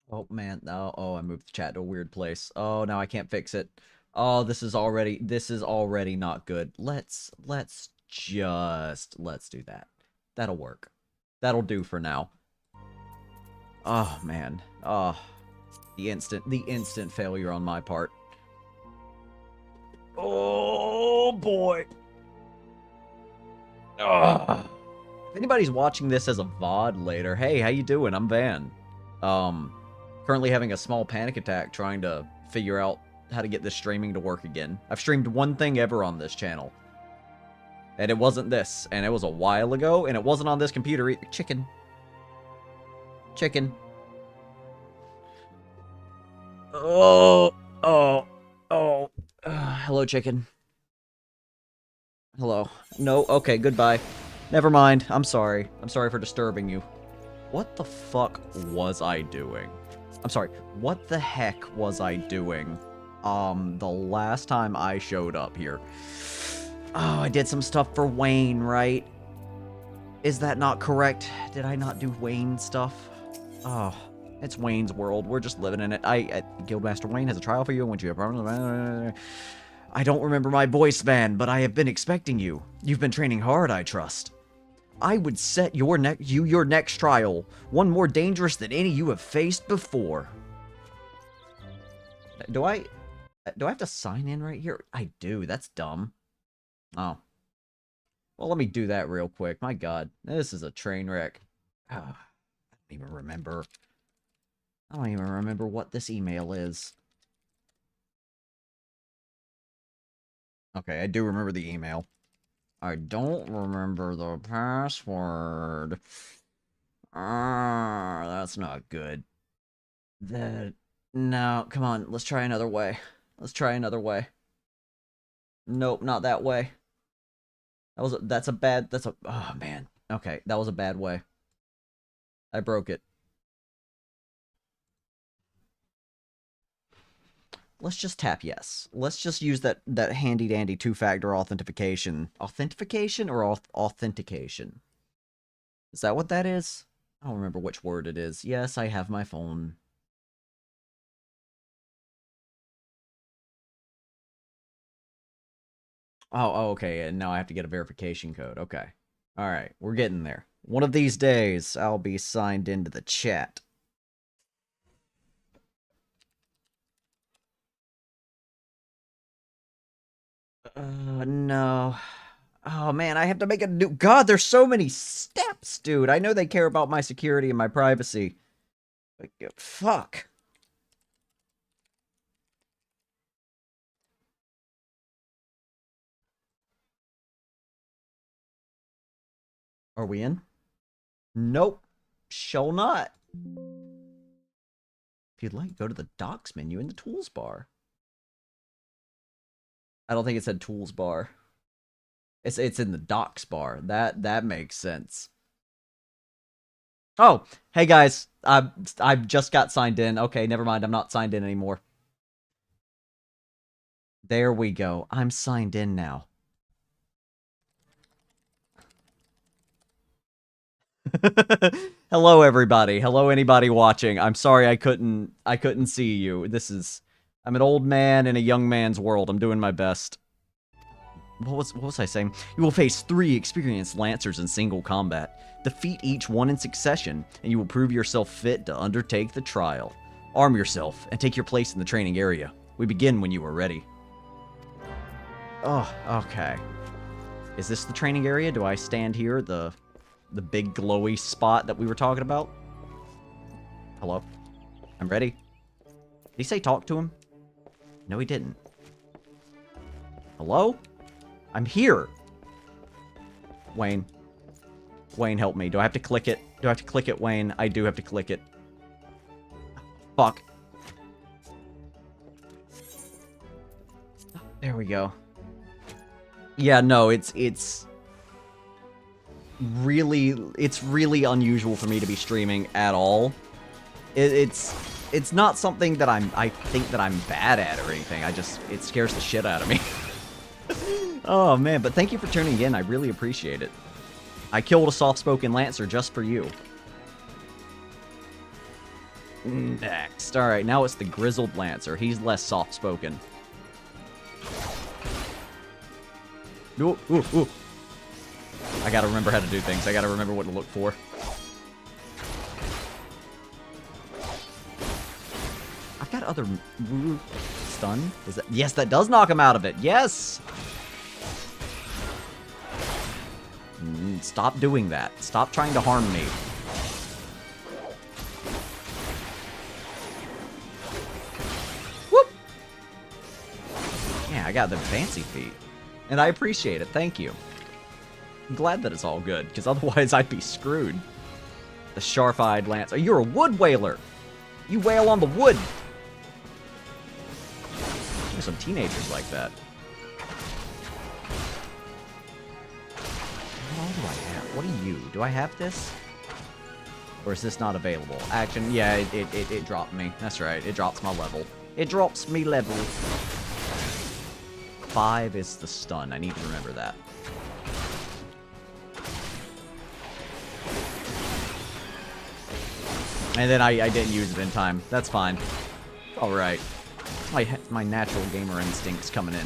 Oh man, no. Oh, I moved the chat to a weird place. Oh, now I can't fix it. Oh, this is already not good. Let's do that. That'll work. That'll do for now. Oh man. Oh, the instant failure on my part. Oh boy. Ugh. If anybody's watching this as a VOD later, hey, how you doing? I'm Van. Um, Currently having a small panic attack trying to figure out how to get this streaming to work again. I've streamed one thing ever on this channel. And it wasn't this. And it was a while ago, and it wasn't on this computer either. Chicken. Chicken. Oh, oh, oh. Hello, chicken. Hello. No, okay, goodbye. Never mind. I'm sorry. I'm sorry for disturbing you. What the fuck was I doing? I'm sorry. What the heck was I doing? The last time I showed up here. Oh, I did some stuff for Wayne, right? Is that not correct? Did I not do Wayne stuff? Oh, it's Wayne's world. We're just living in it. Guildmaster Wayne has a trial for you. I want you to... I don't remember my voice, man, but I have been expecting you. You've been training hard, I trust. I would set your next trial, one more dangerous than any you have faced before. Do I have to sign in right here? I do. That's dumb. Oh. Well, let me do that real quick. My god, this is a train wreck. I don't even remember. I don't even remember what this email is. Okay, I do remember the email. I don't remember the password. That's not good. No, come on, let's try another way. Let's try another way. Nope, not that way. Oh man. Okay, that was a bad way. I broke it. Let's just tap yes. Let's just use that handy dandy two-factor authentication. Authentication or authentication? Is that what that is? I don't remember which word it is. Yes, I have my phone. Oh, okay, and now I have to get a verification code. Okay. Alright, we're getting there. One of these days, I'll be signed into the chat. No. Oh, man, I have to make a new... God, there's so many steps, dude. I know they care about my security and my privacy. Like, fuck. Are we in? Nope. Shall not. If you'd like, go to the Docs menu in the Tools bar. I don't think it said Tools bar. It's in the Docs bar. That makes sense. Oh, hey guys. I've just got signed in. Okay, never mind. I'm not signed in anymore. There we go. I'm signed in now. Hello everybody. Hello anybody watching. I'm sorry I couldn't see you. I'm an old man in a young man's world. I'm doing my best. What was I saying? You will face 3 experienced Lancers in single combat. Defeat each one in succession, and you will prove yourself fit to undertake the trial. Arm yourself, and take your place in the training area. We begin when you are ready. Oh, okay. Is this the training area? Do I stand here, the big glowy spot that we were talking about? Hello? I'm ready. Did he say talk to him? No, he didn't. Hello? I'm here. Wayne. Wayne, help me. Do I have to click it? Do I have to click it, Wayne? I do have to click it. Fuck. There we go. Yeah, no, it's really unusual for me to be streaming at all. It's not something that I think that I'm bad at or anything. It scares the shit out of me. Oh man, but thank you for tuning in. I really appreciate it. I killed a soft-spoken Lancer just for you. Next. Alright, now it's the Grizzled Lancer. He's less soft-spoken. Ooh, ooh, ooh. I gotta remember how to do things. I gotta remember what to look for. I've got other... Stun? Is that... Yes, that does knock him out of it. Yes! Stop doing that. Stop trying to harm me. Whoop! Yeah, I got the fancy feet. And I appreciate it. Thank you. I'm glad that it's all good, because otherwise I'd be screwed. The sharp-eyed Lance. Oh, you're a wood whaler! You wail on the wood! There's some teenagers like that. What all do I have? What are you? Do I have this? Or is this not available? Action. Yeah, it dropped me. That's right. It drops my level. It drops me level. 5 is the stun. I need to remember that. And then I didn't use it in time. That's fine. Alright. My natural gamer instinct's coming in.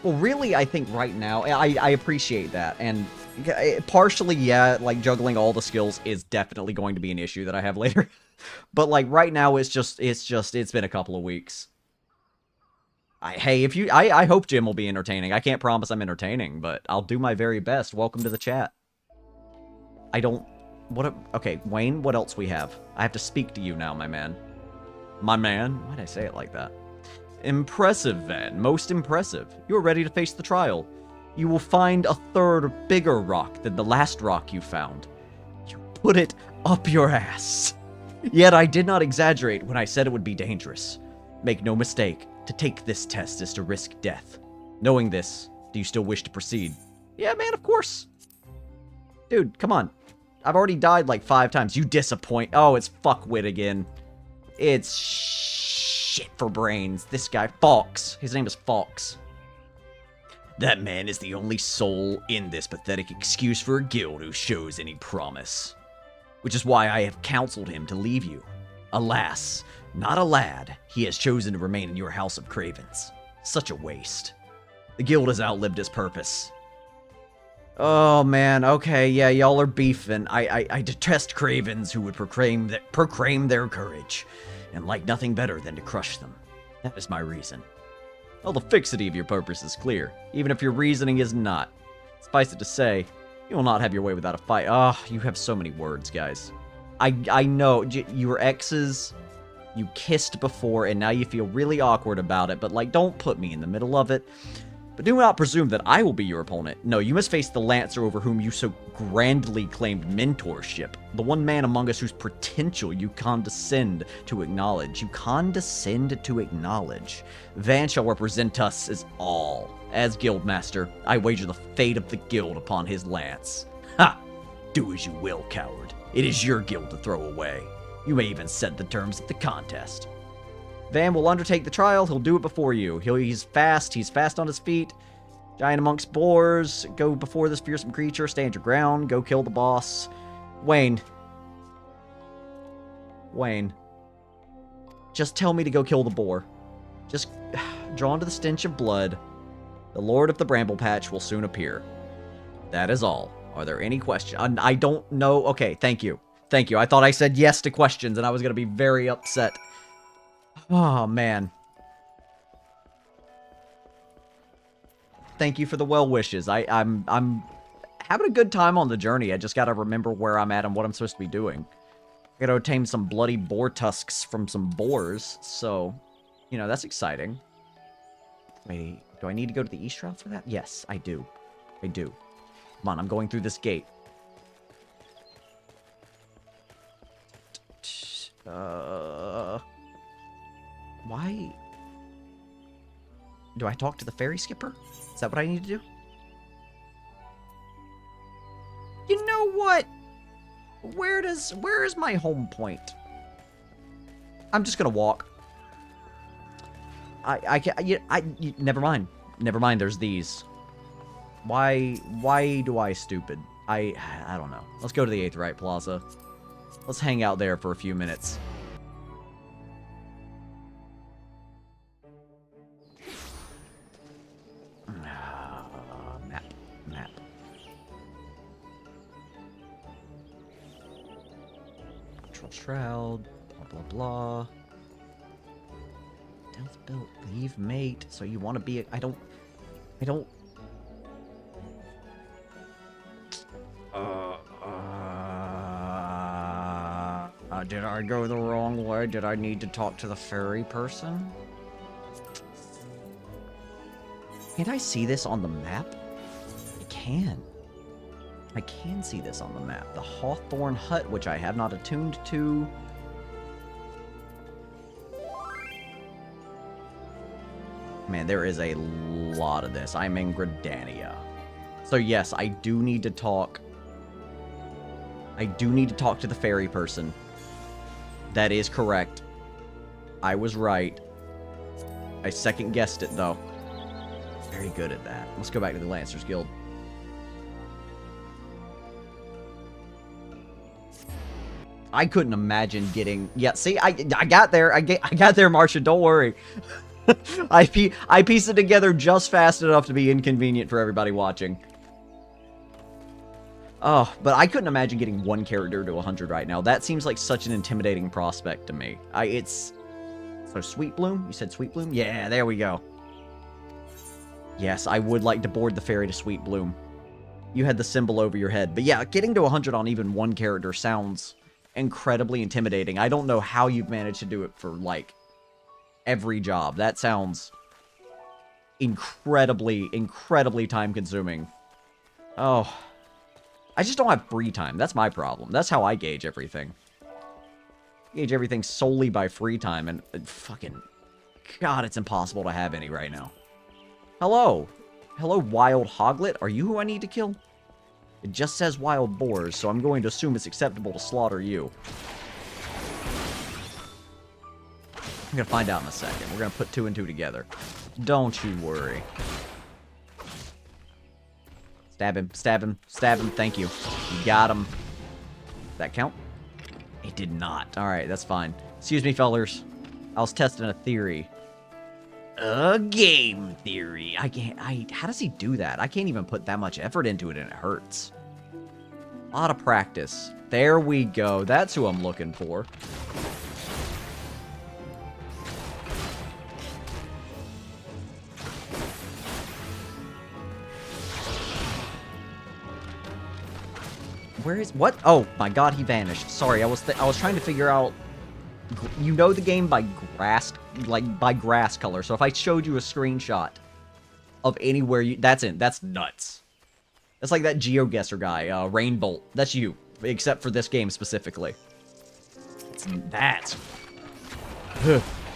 Well, really, I think right now, I appreciate that, and partially, yeah, like, juggling all the skills is definitely going to be an issue that I have later. But, like, right now, it's been a couple of weeks. Hey, I hope Jim will be entertaining. I can't promise I'm entertaining, but I'll do my very best. Welcome to the chat. Okay, Wayne, what else we have? I have to speak to you now, my man. My man? Why'd I say it like that? Impressive, Van. Most impressive. You are ready to face the trial. You will find a third bigger rock than the last rock you found. You put it up your ass. Yet I did not exaggerate when I said it would be dangerous. Make no mistake, to take this test is to risk death. Knowing this, do you still wish to proceed? Yeah, man, of course. Dude, come on. I've already died like 5 times. You disappoint. Oh, it's fuckwit again. It's shit for brains. This guy, Fox. His name is Fox. That man is the only soul in this pathetic excuse for a guild who shows any promise. Which is why I have counseled him to leave you. Alas, not a lad, he has chosen to remain in your house of cravens. Such a waste. The guild has outlived its purpose. Oh man, okay, yeah, y'all are beefing. I detest cravens who would proclaim their courage, and like nothing better than to crush them. That is my reason. Well, the fixity of your purpose is clear, even if your reasoning is not. Suffice it to say, you will not have your way without a fight. Ah, you have so many words, guys. I know, you were exes, you kissed before, and now you feel really awkward about it, but like, don't put me in the middle of it. But do not presume that I will be your opponent. No, you must face the Lancer over whom you so grandly claimed mentorship. The one man among us whose potential you condescend to acknowledge. You condescend to acknowledge. Van shall represent us as all. As Guildmaster, I wager the fate of the guild upon his lance. Ha! Do as you will, coward. It is your guild to throw away. You may even set the terms of the contest. Van will undertake the trial. He'll do it before you. He's fast. He's fast on his feet. Giant amongst boars. Go before this fearsome creature. Stand your ground. Go kill the boss. Wayne. Wayne. Just tell me to go kill the boar. Just drawn to the stench of blood. The Lord of the Bramble Patch will soon appear. That is all. Are there any questions? I don't know. Okay, thank you. Thank you. I thought I said yes to questions, and I was going to be very upset. Oh, man. Thank you for the well wishes. I'm having a good time on the journey. I just gotta remember where I'm at and what I'm supposed to be doing. I gotta obtain some bloody boar tusks from some boars, so, you know, that's exciting. Wait, do I need to go to the east route for that? Yes, I do. I do. Come on, I'm going through this gate. Why? Do I talk to the ferry skipper? Is that what I need to do? You know what? Where is my home point? I'm just gonna walk. I can't, never mind. Never mind, there's these. Why do I stupid? I don't know. Let's go to the Aetheryte Plaza. Let's hang out there for a few minutes. Map. Control Shroud, blah blah blah. Death Belt, leave mate. So you want to be I don't did I go the wrong way? Did I need to talk to the fairy person? Can't I see this on the map? I can. I can see this on the map. The Hawthorne Hut, which I have not attuned to. Man, there is a lot of this. I'm in Gridania. So yes, I do need to talk. I do need to talk to the fairy person. That is correct. I was right. I second-guessed it, though. Very good at that. Let's go back to the Lancers Guild. I couldn't imagine getting... Yeah, see, I got there. I got there, Marsha. Don't worry. I pieced it together just fast enough to be inconvenient for everybody watching. Oh, but I couldn't imagine getting one character to 100 right now. That seems like such an intimidating prospect to me. So Sweet Bloom? You said Sweet Bloom? Yeah, there we go. Yes, I would like to board the ferry to Sweet Bloom. You had the symbol over your head. But yeah, getting to 100 on even one character sounds incredibly intimidating. I don't know how you've managed to do it for, like, every job. That sounds incredibly time-consuming. Oh... I just don't have free time. That's my problem. That's how I gauge everything. Gauge everything solely by free time, and fucking... God, it's impossible to have any right now. Hello. Hello, Wild Hoglet. Are you who I need to kill? It just says Wild Boars, so I'm going to assume it's acceptable to slaughter you. I'm gonna find out in a second. We're gonna put 2 and 2 together. Don't you worry. Stab him, stab him, stab him. Thank you. You got him. Did that count? It did not. Alright, that's fine. Excuse me, fellers. I was testing a theory. A game theory. How does he do that? I can't even put that much effort into it and it hurts. A lot of practice. There we go. That's who I'm looking for. Where is... What? Oh, my God, he vanished. Sorry, I was trying to figure out... You know the game by grass... Like, by grass color. So if I showed you a screenshot of anywhere you... That's it. That's nuts. That's like that GeoGuessr guy, Rainbolt. That's you. Except for this game specifically. It's that.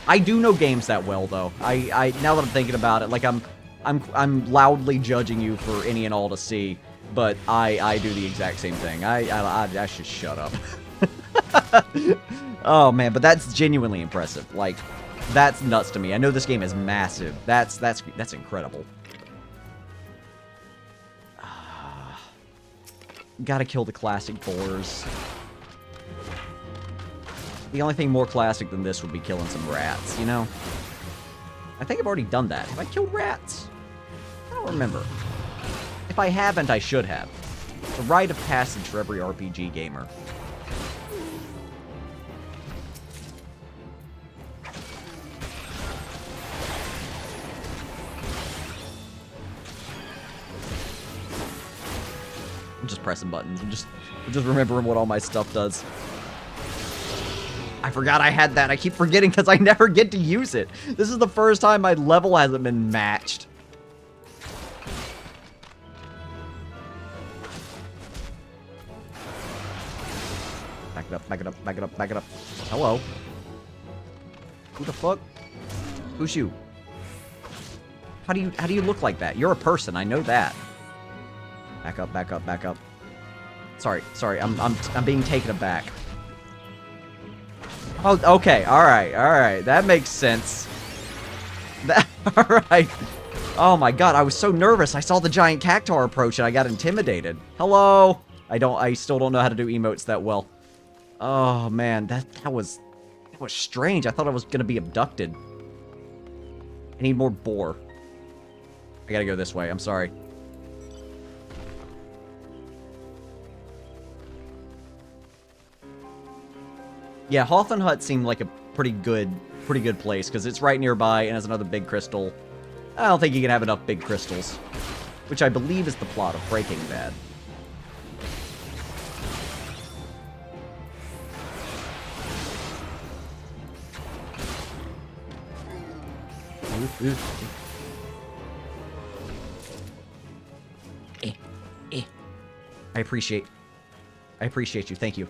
I do know games that well, though. Now that I'm thinking about it, like, I'm loudly judging you for any and all to see. But I do the exact same thing. I should shut up. Oh man, but that's genuinely impressive. Like, that's nuts to me. I know this game is massive. That's incredible. Gotta kill the classic boars. The only thing more classic than this would be killing some rats, you know? I think I've already done that. Have I killed rats? I don't remember. If I haven't, I should have. It's a rite of passage for every RPG gamer. I'm just pressing buttons. I'm just remembering what all my stuff does. I forgot I had that. I keep forgetting because I never get to use it. This is the first time my level hasn't been matched. Back it up, back it up, back it up, back it up. Hello. Who the fuck? Who's you? How do you look like that? You're a person, I know that. Back up, back up, back up. Sorry, I'm being taken aback. Oh, okay, alright, that makes sense. Alright. Oh my god, I was so nervous. I saw the giant cactuar approach and I got intimidated. Hello? I still don't know how to do emotes that well. Oh man, that was strange. I thought I was gonna be abducted. I need more boar. I gotta go this way, I'm sorry. Yeah, Hawthorne Hut seemed like a pretty good place, because it's right nearby and has another big crystal. I don't think you can have enough big crystals. Which I believe is the plot of Breaking Bad. I appreciate you, thank you.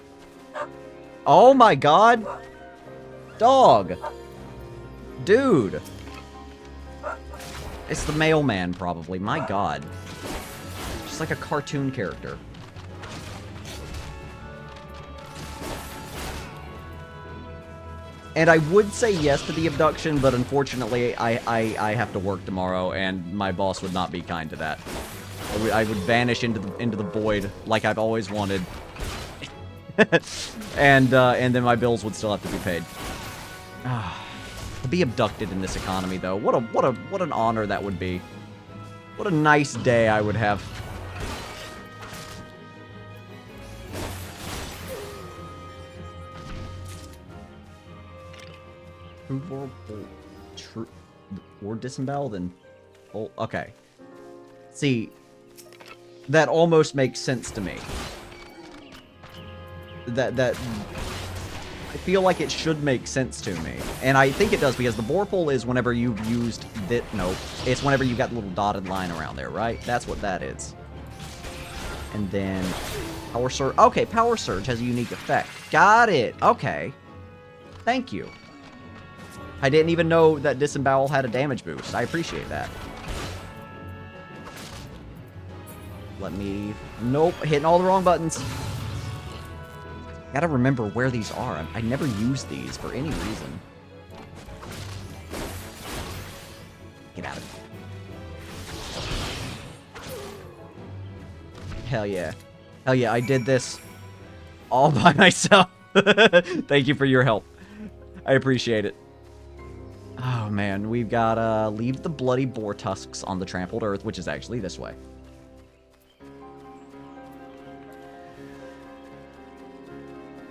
Oh my god! Dog! Dude! It's the mailman, probably. My god. Just like a cartoon character. And I would say yes to the abduction, but unfortunately, I have to work tomorrow, and my boss would not be kind to that. I would vanish into the void, like I've always wanted. and then my bills would still have to be paid. To be abducted in this economy, though, what an honor that would be. What a nice day I would have. Or disemboweled and... Oh, okay. See, that almost makes sense to me. That I feel like it should make sense to me. And I think it does, because the Vorpal is whenever you've used... No, it's whenever you got the little dotted line around there, right? That's what that is. And then... Power Surge... Okay, Power Surge has a unique effect. Got it! Okay. Thank you. I didn't even know that Disembowel had a damage boost. I appreciate that. Let me... Nope, hitting all the wrong buttons. Gotta remember where these are. I never use these for any reason. Get out of here. Hell yeah. Hell yeah, I did this all by myself. Thank you for your help. I appreciate it. Oh man, we've gotta leave the bloody boar tusks on the trampled earth, which is actually this way.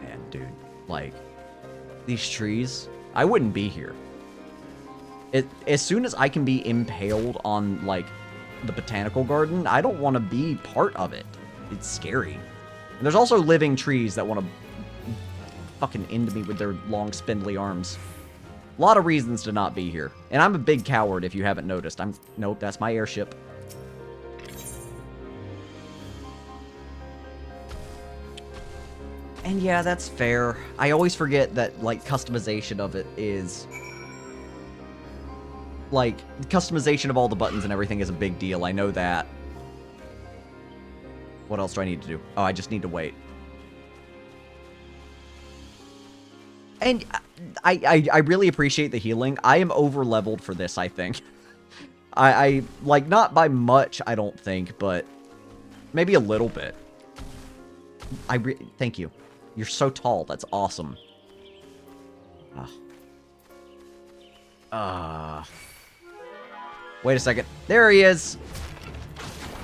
Man, dude, like, these trees, I wouldn't be here. As soon as I can be impaled on, like, the botanical garden, I don't want to be part of it. It's scary. And there's also living trees that want to fucking end me with their long, spindly arms. A lot of reasons to not be here. And I'm a big coward, if you haven't noticed. Nope, that's my airship. And yeah, that's fair. I always forget that, like, customization of it is... Like, customization of all the buttons and everything is a big deal. I know that. What else do I need to do? Oh, I just need to wait. And I really appreciate the healing. I am over-leveled for this, I think. I like, not by much, I don't think, but maybe a little bit. Thank you. You're so tall. That's awesome. Wait a second. There he is!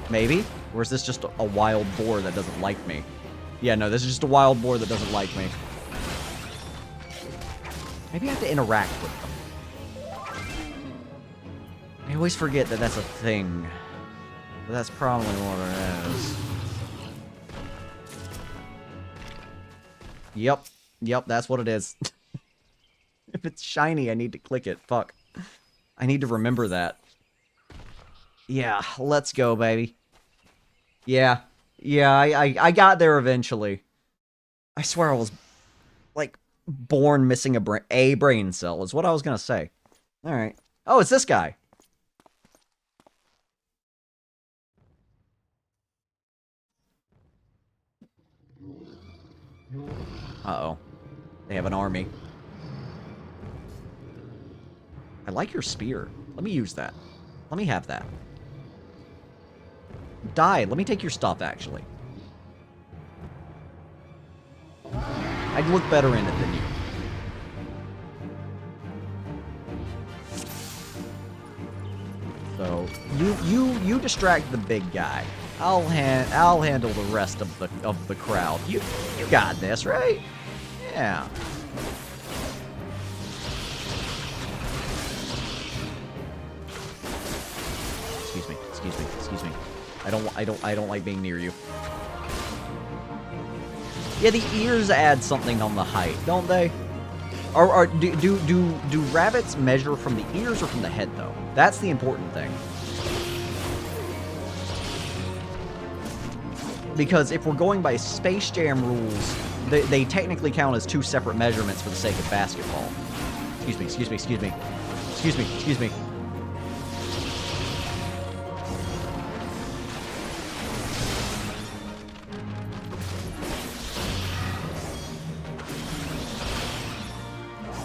Maybe? Or is this just a wild boar that doesn't like me? Yeah, no, this is just a wild boar that doesn't like me. Maybe I have to interact with them. I always forget that that's a thing. But that's probably what it is. Yep, that's what it is. If it's shiny, I need to click it. Fuck. I need to remember that. Yeah, let's go, baby. Yeah, I got there eventually. I swear I was, like, born missing a brain cell, is what I was gonna say. Alright. Oh, it's this guy. Uh-oh. They have an army. I like your spear. Let me use that. Let me have that. Die. Let me take your stuff, actually. I'd look better in it than you. So you distract the big guy. I'll handle the rest of the crowd. You got this, right? Yeah. Excuse me. I don't like being near you. Yeah, the ears add something on the height, don't they? Or do rabbits measure from the ears or from the head, though? That's the important thing. Because if we're going by Space Jam rules, they technically count as two separate measurements for the sake of basketball. Excuse me.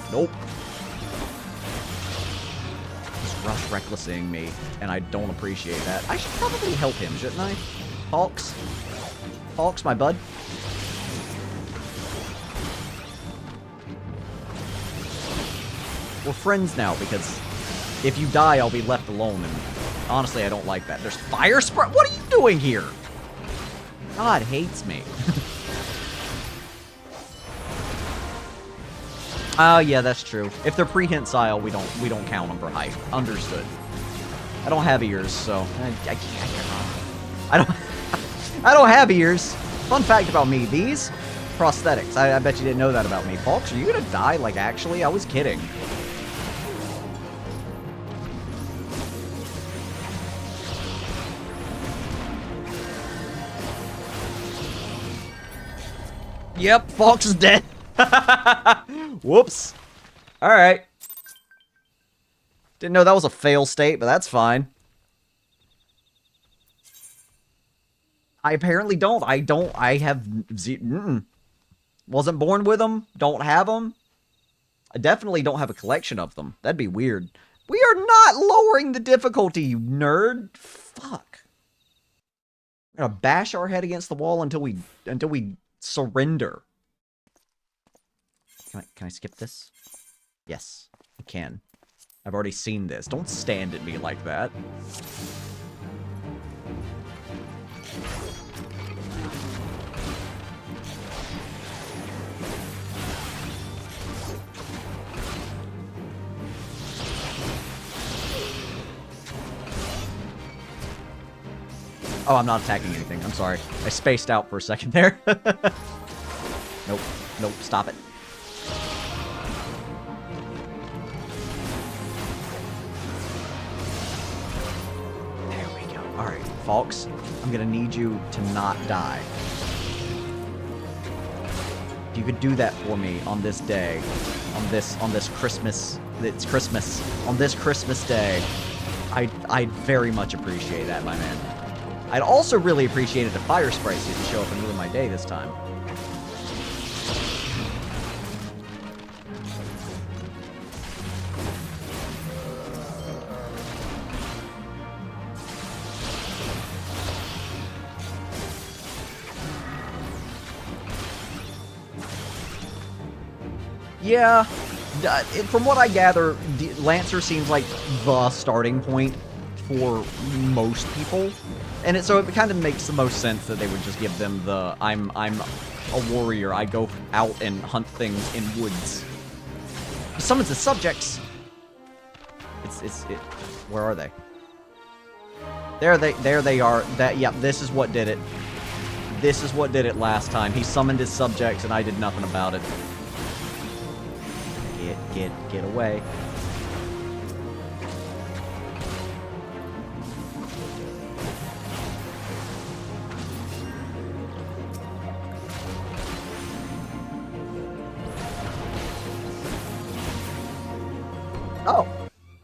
Nope. He's rush recklessing me, and I don't appreciate that. I should probably help him, shouldn't I? Hawks? Hawks, my bud? We're friends now, because if you die, I'll be left alone, and honestly, I don't like that. There's fire spray. What are you doing here? God hates me. Oh, yeah, that's true. If they're prehensile, we don't count them for height. Understood. I don't have ears, so I can't. I don't have ears. Fun fact about me: these prosthetics. I bet you didn't know that about me. Folks, are you gonna die? Like, actually, I was kidding. Yep, Fox is dead. Whoops. Alright. Didn't know that was a fail state, but that's fine. I apparently don't. I have... Wasn't born with them. Don't have them. I definitely don't have a collection of them. That'd be weird. We are not lowering the difficulty, you nerd. Fuck. We're gonna bash our head against the wall until we surrender. Can I skip this? Yes, I can. I've already seen this. Don't stand at me like that. Oh, I'm not attacking anything. I'm sorry. I spaced out for a second there. Nope. Nope. Stop it. There we go. Alright, folks. I'm gonna need you to not die. If you could do that for me on this day, on this Christmas, it's Christmas, on this Christmas day, I'd very much appreciate that, my man. I'd also really appreciate it if fire sprites didn't show up and ruin my day this time. Yeah, from what I gather, Lancer seems like the starting point for most people. And so it kind of makes the most sense that they would just give them the, I'm a warrior, I go out and hunt things in woods. Summons the subjects. Where are they? There they are. Yep, this is what did it. This is what did it last time. He summoned his subjects and I did nothing about it. Get away.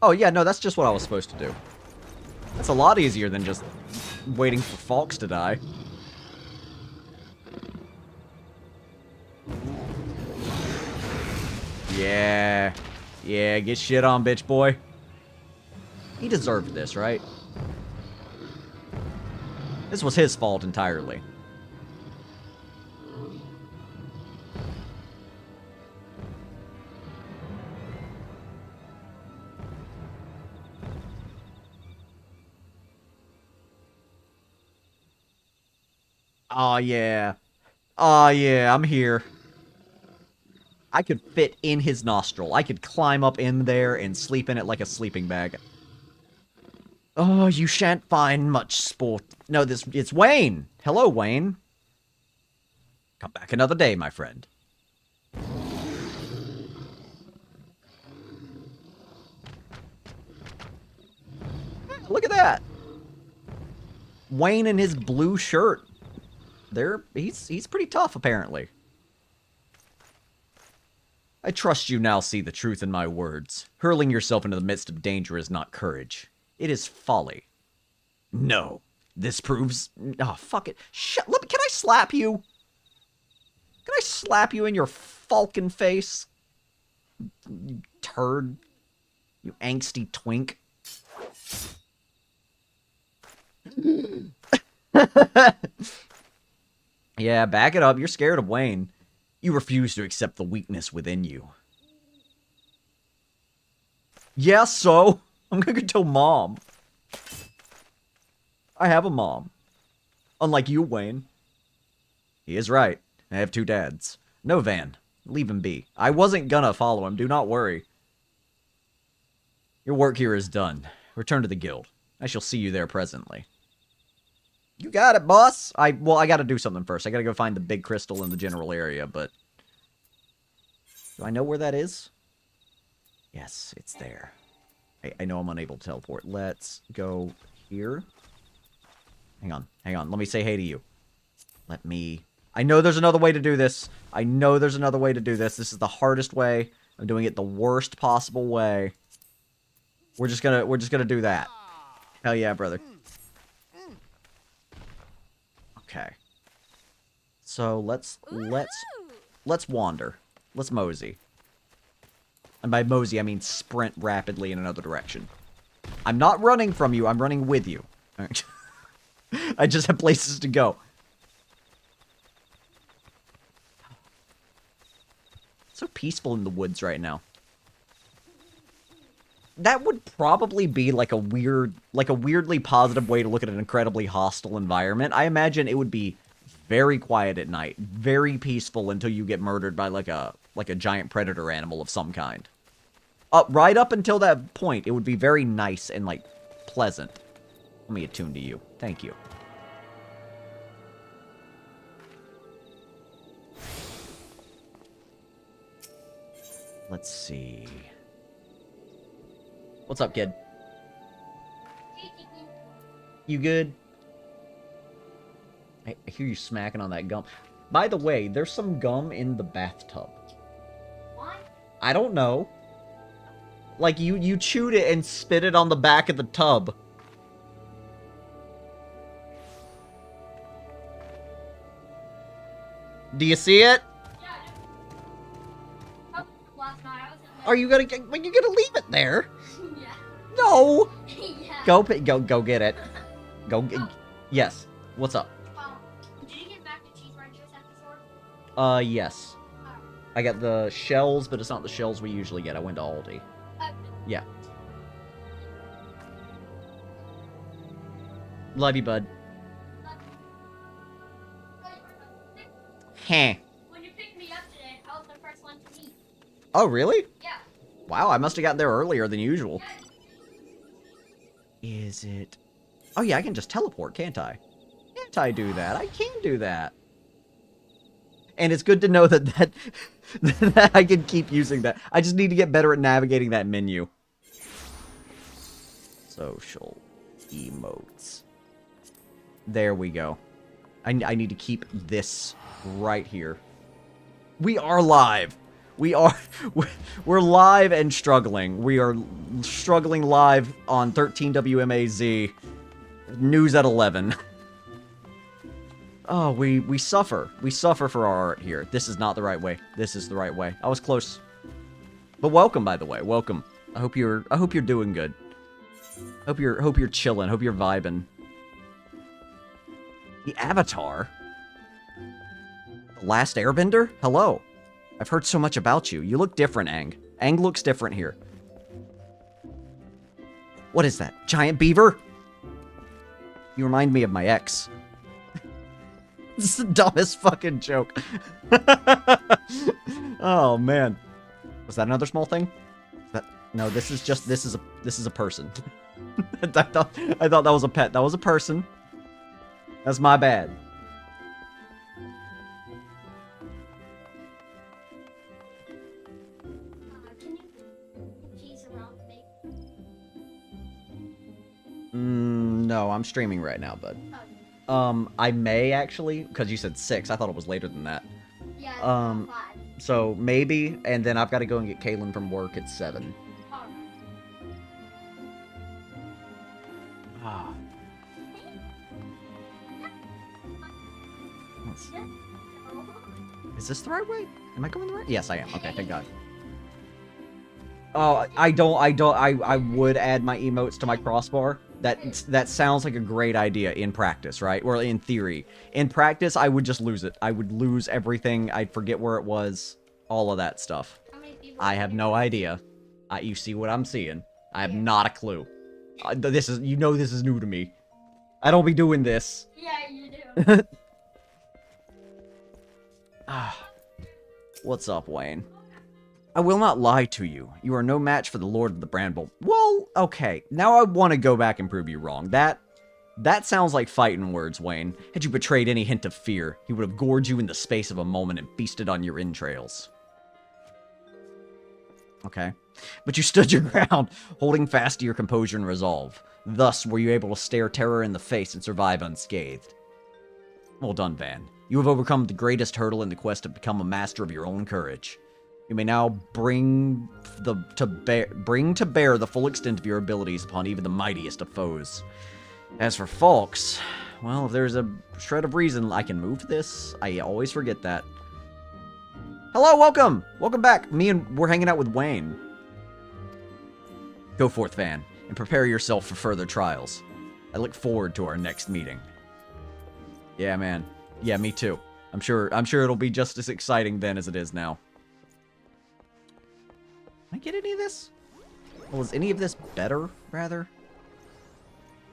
Oh, yeah, no, that's just what I was supposed to do. That's a lot easier than just waiting for Falks to die. Yeah. Yeah, get shit on, bitch boy. He deserved this, right? This was his fault entirely. Oh yeah. Oh yeah, I'm here. I could fit in his nostril. I could climb up in there and sleep in it like a sleeping bag. Oh, you shan't find much sport. No, it's Wayne. Hello, Wayne. Come back another day, my friend. Look at that. Wayne in his blue shirt. He's pretty tough, apparently. I trust you now see the truth in my words. Hurling yourself into the midst of danger is not courage. It is folly. No. This proves... Oh, fuck it. Shut... Can I slap you? Can I slap you in your falcon face? You turd. You angsty twink. Yeah, back it up. You're scared of Wayne. You refuse to accept the weakness within you. Yeah, so? I'm gonna go tell Mom. I have a mom. Unlike you, Wayne. He is right. I have 2 dads. No, Van. Leave him be. I wasn't gonna follow him. Do not worry. Your work here is done. Return to the guild. I shall see you there presently. You got it, boss. Well, I gotta do something first. I gotta go find the big crystal in the general area, but... Do I know where that is? Yes, it's there. I know I'm unable to teleport. Let's go here. Hang on. Let me say hey to you. I know there's another way to do this. This is the hardest way. I'm doing it the worst possible way. We're just gonna do that. Hell yeah, brother. Okay. So let's wander. Let's mosey. And by mosey, I mean sprint rapidly in another direction. I'm not running from you. I'm running with you. I just have places to go. It's so peaceful in the woods right now. That would probably be like a weirdly positive way to look at an incredibly hostile environment. I imagine it would be very quiet at night, very peaceful until you get murdered by like a giant predator animal of some kind. Right up until that point, it would be very nice and like pleasant. Let me attune to you. Thank you. Let's see. What's up, kid? You good? I hear you smacking on that gum. By the way, there's some gum in the bathtub. What? I don't know. Like, you chewed it and spit it on the back of the tub. Do you see it? Yeah, I do. Oh, last night I was in there. Are you gonna leave it there? Yeah. No. Yeah. Go get it. Go get. Oh. Yes. What's up? Did you get back to cheese wrenches at the store? Yes. Oh. I got the shells, but it's not the shells we usually get. I went to Aldi. Yeah. Love you, bud. Heh. When you picked me up today, I was the first one to eat. Oh, really? Yeah. Wow, I must have gotten there earlier than usual. Yeah. Is it... Oh, yeah, I can just teleport, can't I? Can't I do that? I can do that. And it's good to know that that I can keep using that. I just need to get better at navigating that menu. Social emotes. There we go. I need to keep this right here. We are live. We're live and struggling. We are struggling live on 13 WMAZ. News at 11. Oh, we suffer. We suffer for our art here. This is not the right way. This is the right way. I was close. But welcome, by the way. Welcome. I hope you're doing good. Hope you're chilling. Hope you're vibing. The Avatar? The Last Airbender? Hello. I've heard so much about you. You look different, Aang. Aang looks different here. What is that? Giant beaver? You remind me of my ex. This is the dumbest fucking joke. Oh, man. Was that another small thing? No, this is a person. I thought that was a pet. That was a person. That's my bad. Can you cheese around me? No, I'm streaming right now, bud. Oh, I may actually, because you said 6. I thought it was later than that. yeah, it's 5. So maybe, and then I've got to go and get Kaylin from work at 7. Alright. Ah. Is this the right way? Am I going the right? Yes, I am. Okay, thank God. Oh, I would add my emotes to my crossbar. That sounds like a great idea in practice, right? Or in theory. In practice, I would just lose it. I would lose everything. I'd forget where it was. All of that stuff. How many people I have no idea. You see what I'm seeing. I have not a clue. This is new to me. I don't be doing this. Yeah, you do. What's up, Wayne? I will not lie to you. You are no match for the Lord of the Bramble. Well, okay. Now I want to go back and prove you wrong. That sounds like fighting words, Wayne. Had you betrayed any hint of fear, he would have gored you in the space of a moment and feasted on your entrails. Okay. But you stood your ground, holding fast to your composure and resolve. Thus were you able to stare terror in the face and survive unscathed. Well done, Van. You have overcome the greatest hurdle in the quest to become a master of your own courage. You may now bring to bear the full extent of your abilities upon even the mightiest of foes. As for Falks, well, if there's a shred of reason I can move this, I always forget that. Hello, welcome! Welcome back. We're hanging out with Wayne. Go forth, Van, and prepare yourself for further trials. I look forward to our next meeting. Yeah, man. Yeah, me too. I'm sure it'll be just as exciting then as it is now. Can I get any of this? Well, is any of this better, rather?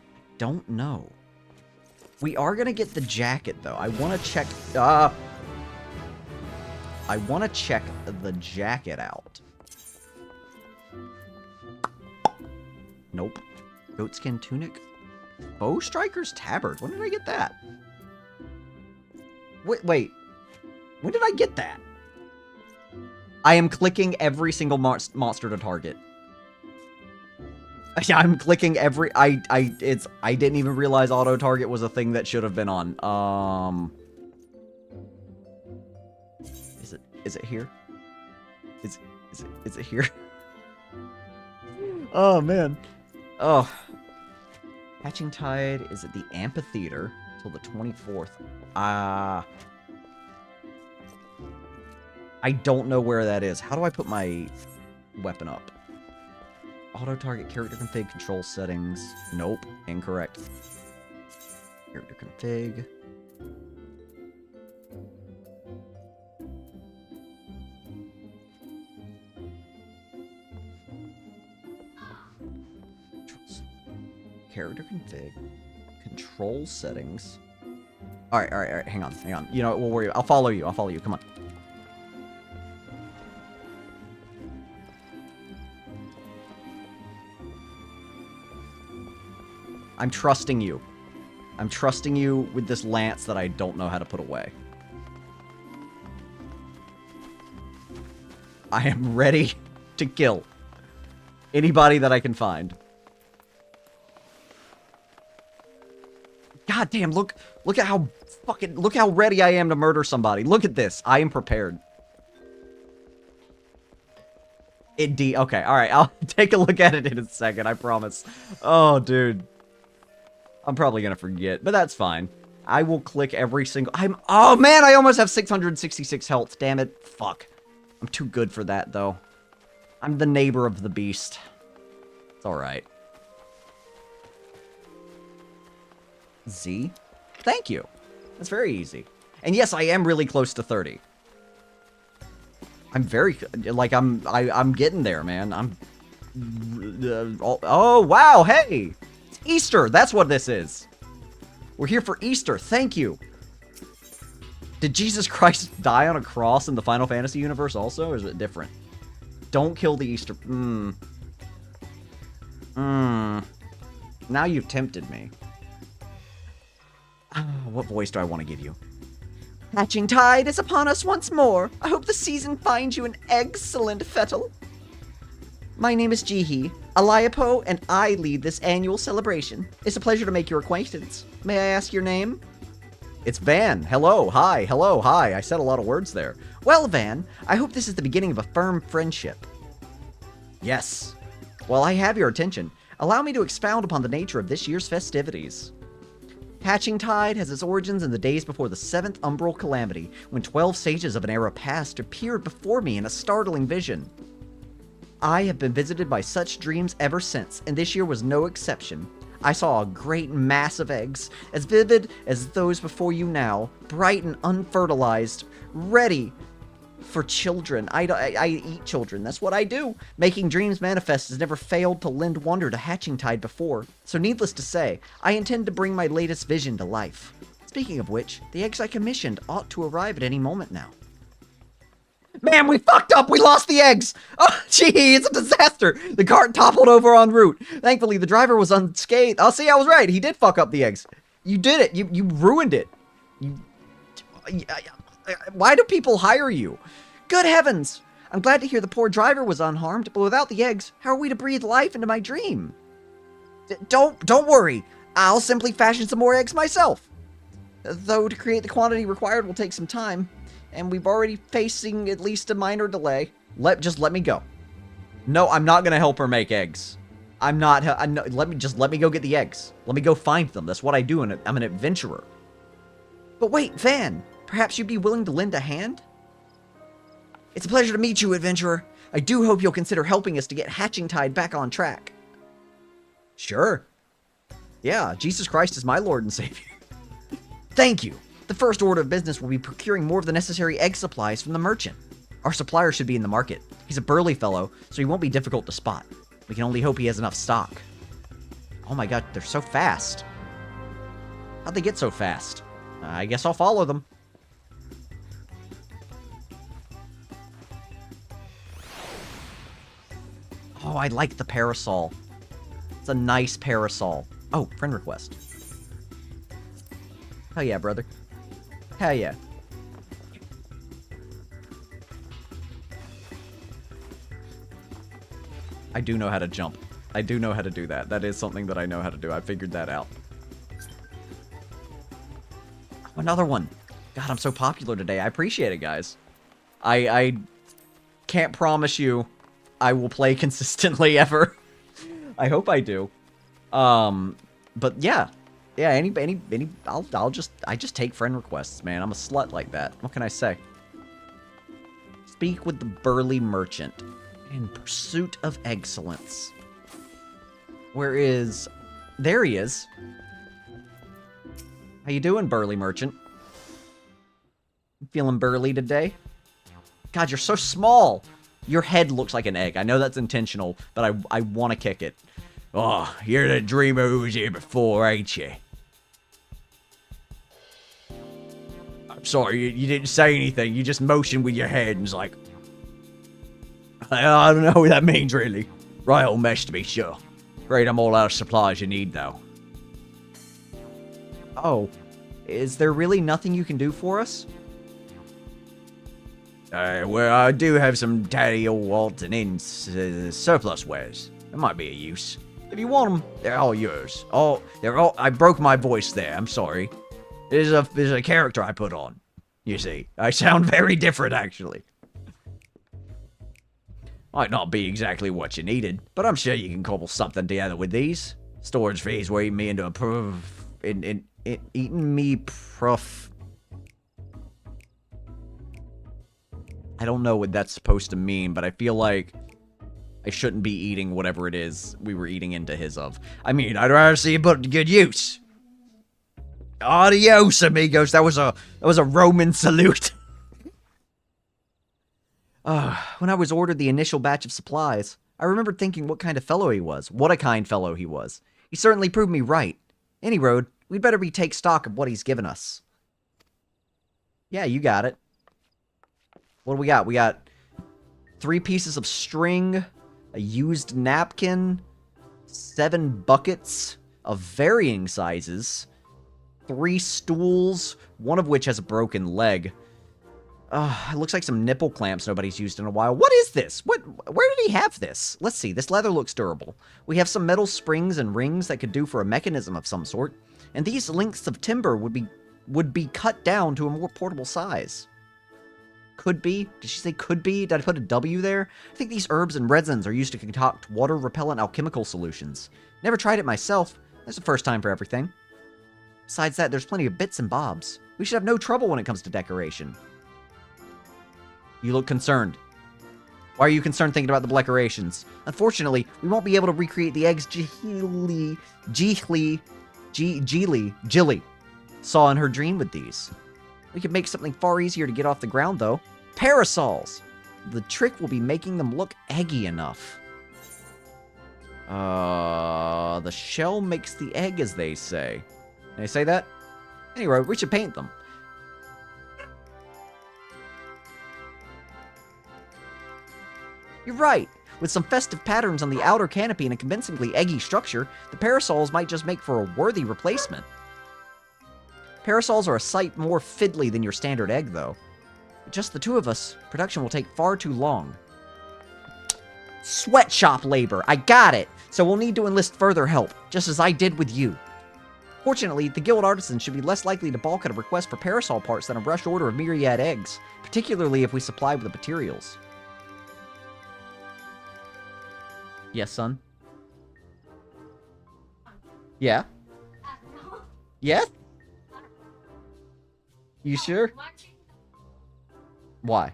I don't know. We are gonna get the jacket, though. I want to check... I want to check the jacket out. Nope. Goatskin tunic? Bow striker's tabard. When did I get that? Wait. When did I get that? I am clicking every single monster to target. I'm clicking every... I didn't even realize auto target was a thing that should have been on. Is it here? Is it here? Oh man. Oh. Hatching Tide is at the amphitheater till the 24th. I don't know where that is. How do I put my weapon up? Auto target, character config, control settings. Nope, incorrect. Character config. Character config. Control settings. Alright, hang on. You know what, we'll worry. I'll follow you, come on. I'm trusting you. I'm trusting you with this lance that I don't know how to put away. I am ready to kill anybody that I can find. God damn, look at how look how ready I am to murder somebody. Look at this. I am prepared. Okay, alright, I'll take a look at it in a second, I promise. Oh, dude. I'm probably gonna forget, but that's fine. I will click every single... Oh, man, I almost have 666 health. Damn it. Fuck. I'm too good for that, though. I'm the neighbor of the beast. It's alright. Z? Thank you. That's very easy. And yes, I am really close to 30. I'm very, like, I'm getting there, man. Oh, wow, hey! It's Easter, that's what this is. We're here for Easter, thank you. Did Jesus Christ die on a cross in the Final Fantasy universe also, or is it different? Don't kill the Easter, Now you've tempted me. What voice do I want to give you? Hatching tide is upon us once more. I hope the season finds you an excellent fettle. My name is Jihi, Aliapo, and I lead this annual celebration. It's a pleasure to make your acquaintance. May I ask your name? It's Van. Hello, hi, hello, hi. I said a lot of words there. Well, Van, I hope this is the beginning of a firm friendship. Yes. While I have your attention, allow me to expound upon the nature of this year's festivities. Hatching Tide has its origins in the days before the 7th Umbral Calamity, when 12 sages of an era past appeared before me in a startling vision. I have been visited by such dreams ever since, and this year was no exception. I saw a great mass of eggs, as vivid as those before you now, bright and unfertilized, ready for children. I eat children, that's what I do. Making dreams manifest has never failed to lend wonder to Hatching Tide before, so needless to say, I intend to bring my latest vision to life. Speaking of which, the eggs I commissioned ought to arrive at any moment now. Man, we fucked up! We lost the eggs! Oh, gee, it's a disaster! The cart toppled over en route. Thankfully, the driver was unscathed. Oh, see, I was right. He did fuck up the eggs. You did it. You ruined it. Why do people hire you? Good heavens! I'm glad to hear the poor driver was unharmed, but without the eggs, how are we to breathe life into my dream? Don't worry. I'll simply fashion some more eggs myself. Though to create the quantity required will take some time, and we've already facing at least a minor delay. Just let me go. No, I'm not gonna help her make eggs. I'm not. Let me go get the eggs. Let me go find them. That's what I do. And I'm an adventurer. But wait, Van. Perhaps you'd be willing to lend a hand? It's a pleasure to meet you, adventurer. I do hope you'll consider helping us to get Hatching Tide back on track. Sure. Yeah, Jesus Christ is my Lord and Savior. Thank you. The first order of business will be procuring more of the necessary egg supplies from the merchant. Our supplier should be in the market. He's a burly fellow, so he won't be difficult to spot. We can only hope he has enough stock. Oh my god, they're so fast. How'd they get so fast? I guess I'll follow them. Oh, I like the parasol. It's a nice parasol. Oh, friend request. Hell yeah, brother. Hell yeah. I do know how to jump. I do know how to do that. That is something that I know how to do. I figured that out. Oh, another one. God, I'm so popular today. I appreciate it, guys. I can't promise you I will play consistently ever. I hope I do. But yeah. Yeah, I just take friend requests, man. I'm a slut like that. What can I say? Speak with the burly merchant in pursuit of excellence. Where is... There he is. How you doing, burly merchant? Feeling burly today? God, you're so small. Your head looks like an egg. I know that's intentional, but I want to kick it. Oh, you're the dreamer who was here before, ain't you? I'm sorry, you didn't say anything. You just motioned with your hands like... I don't know what that means, really. Right old mess to be sure. Afraid I'm all out of supplies you need, though. Oh. Is there really nothing you can do for us? Well, I do have some tatty old odds and ends, surplus wares. That might be of use. If you want them, they're all yours. I broke my voice there, I'm sorry. There's a character I put on. You see, I sound very different, actually. Might not be exactly what you needed, but I'm sure you can cobble something together with these. Storage fees were eating me into a eating me prof... I don't know what that's supposed to mean, but I feel like I shouldn't be eating whatever it is we were eating into his of. I mean, I'd rather see you put to good use. Adios, amigos. That was a Roman salute. When I was ordered the initial batch of supplies, I remembered thinking what kind of fellow he was. What a kind fellow he was. He certainly proved me right. Any road, we'd better take stock of what he's given us. Yeah, you got it. What do we got? We got 3 pieces of string, a used napkin, 7 buckets of varying sizes, 3 stools, one of which has a broken leg. It looks like some nipple clamps nobody's used in a while. What is this? Where did he have this? Let's see. This leather looks durable. We have some metal springs and rings that could do for a mechanism of some sort. And these lengths of timber would be cut down to a more portable size. Could be? Did she say could be? Did I put a W there? I think these herbs and resins are used to concoct water-repellent alchemical solutions. Never tried it myself. There's a first time for everything. Besides that, there's plenty of bits and bobs. We should have no trouble when it comes to decoration. You look concerned. Why are you concerned thinking about the decorations? Unfortunately, we won't be able to recreate the eggs Geely saw in her dream with these. We could make something far easier to get off the ground, though. Parasols! The trick will be making them look eggy enough. The shell makes the egg, as they say. Can I say that? Anyway, we should paint them. You're right. With some festive patterns on the outer canopy and a convincingly eggy structure, the parasols might just make for a worthy replacement. Parasols are a sight more fiddly than your standard egg, though. With just the 2 of us, production will take far too long. Sweatshop labor, I got it! So we'll need to enlist further help, just as I did with you. Fortunately, the guild artisans should be less likely to balk at a request for parasol parts than a rush order of myriad eggs, particularly if we supply with the materials. Yes, son? Yeah? Yes? You sure? Why?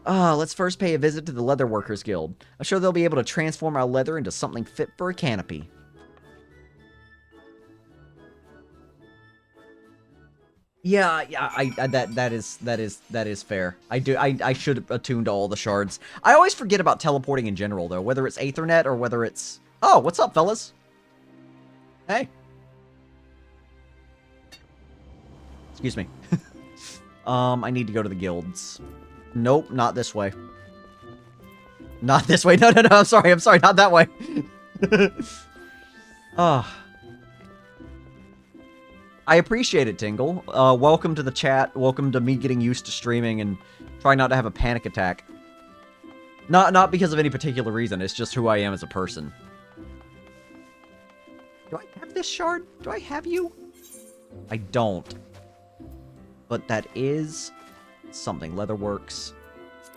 Let's first pay a visit to the Leather Workers Guild. I'm sure they'll be able to transform our leather into something fit for a canopy. Yeah, that is fair. I should have attuned to all the shards. I always forget about teleporting in general, though, whether it's Aethernet or whether it's... Oh, what's up, fellas? Hey. Excuse me. I need to go to the guilds. Nope, not this way. Not this way. No, I'm sorry, not that way. I appreciate it, Tingle. Welcome to the chat. Welcome to me getting used to streaming and trying not to have a panic attack. Not because of any particular reason. It's just who I am as a person. Do I have this shard? Do I have you? I don't. But that is something. Leatherworks.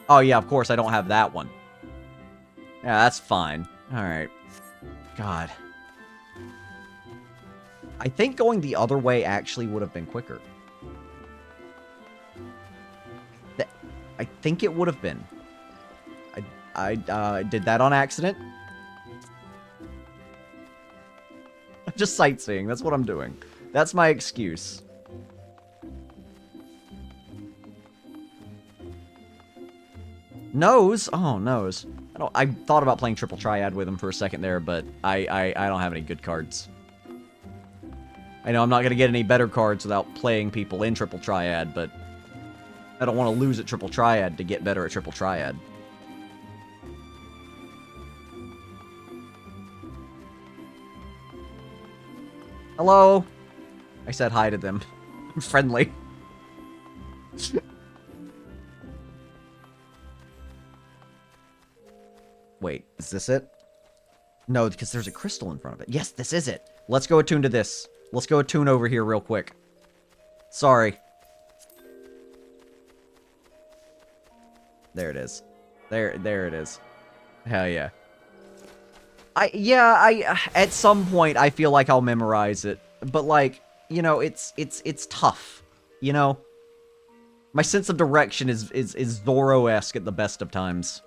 Oh, yeah, of course, I don't have that one. Yeah, that's fine. Alright. God. I think going the other way actually would have been quicker. I think it would have been. I did that on accident. I'm just sightseeing. That's what I'm doing. That's my excuse. Nose? Oh, Nose. I thought about playing Triple Triad with him for a second there, but I don't have any good cards. I know I'm not going to get any better cards without playing people in Triple Triad, but I don't want to lose at Triple Triad to get better at Triple Triad. Hello? I said hi to them. I'm friendly. Wait, is this it? No, because there's a crystal in front of it. Yes, this is it. Let's go attune to this. Let's go attune over here real quick. Sorry. There it is. There it is. Hell yeah. At some point, I feel like I'll memorize it. But, like, you know, it's tough. You know? My sense of direction is Zorro-esque at the best of times.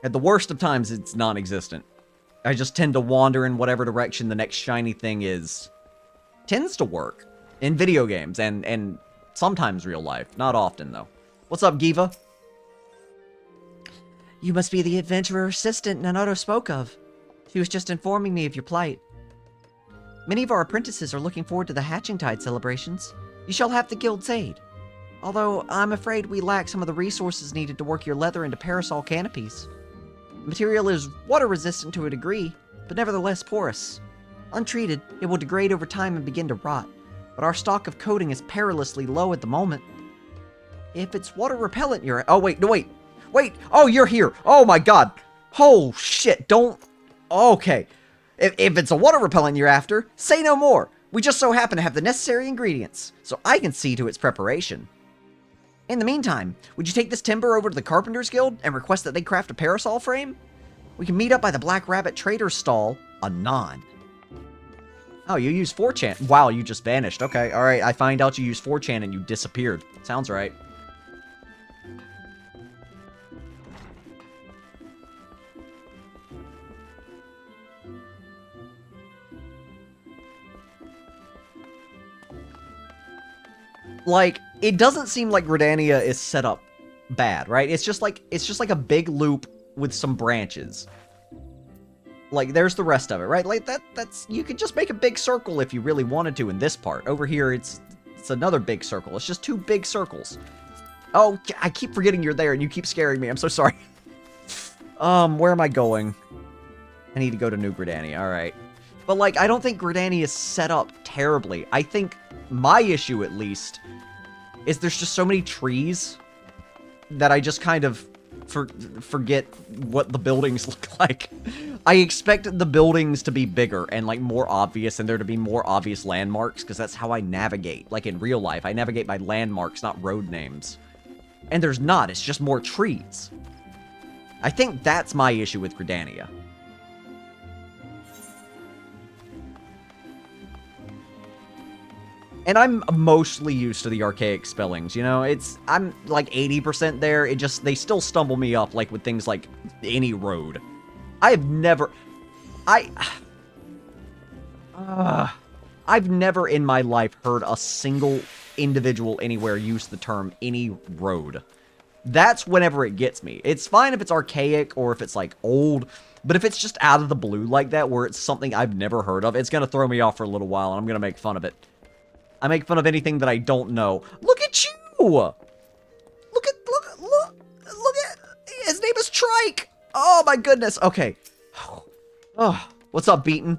At the worst of times, it's non-existent. I just tend to wander in whatever direction the next shiny thing is. Tends to work. In video games, and sometimes real life. Not often, though. What's up, Giva? You must be the adventurer assistant Nanato spoke of. She was just informing me of your plight. Many of our apprentices are looking forward to the Hatching Tide celebrations. You shall have the guild's aid. Although, I'm afraid we lack some of the resources needed to work your leather into parasol canopies. The material is water-resistant to a degree, but nevertheless porous. Untreated, it will degrade over time and begin to rot, but our stock of coating is perilously low at the moment. If it's water-repellent you're... Oh, wait, no, wait! Wait! Oh, you're here! Oh my god! Oh, shit, don't... Okay. If it's a water repellent you're after, say no more. We just so happen to have the necessary ingredients, so I can see to its preparation. In the meantime, would you take this timber over to the Carpenters Guild and request that they craft a parasol frame? We can meet up by the Black Rabbit Trader's stall, anon. Oh, you use 4chan. Wow, you just vanished. Okay, alright, I find out you use 4chan and you disappeared. Sounds right. Like, it doesn't seem like Gridania is set up bad, right? It's just like a big loop with some branches. Like, there's the rest of it, right? Like, that's... You could just make a big circle if you really wanted to in this part. Over here, it's another big circle. It's just two big circles. Oh, I keep forgetting you're there, and you keep scaring me. I'm so sorry. Where am I going? I need to go to New Gridania, alright. But, like, I don't think Gridania is set up terribly. I think my issue, at least, is there's just so many trees that I just kind of forget what the buildings look like. I expect the buildings to be bigger and, like, more obvious, and there to be more obvious landmarks, because that's how I navigate. Like, in real life, I navigate by landmarks, not road names. And there's not, it's just more trees. I think that's my issue with Gridania. And I'm mostly used to the archaic spellings, you know? I'm like 80% there, they still stumble me up, like with things like any road. I've never in my life heard a single individual anywhere use the term any road. That's whenever it gets me. It's fine if it's archaic or if it's like old, but if it's just out of the blue like that, where it's something I've never heard of, it's gonna throw me off for a little while, and I'm gonna make fun of it. I make fun of anything that I don't know. Look at you! Look at, his name is Trike! Oh my goodness, okay. Oh, what's up, Beaton?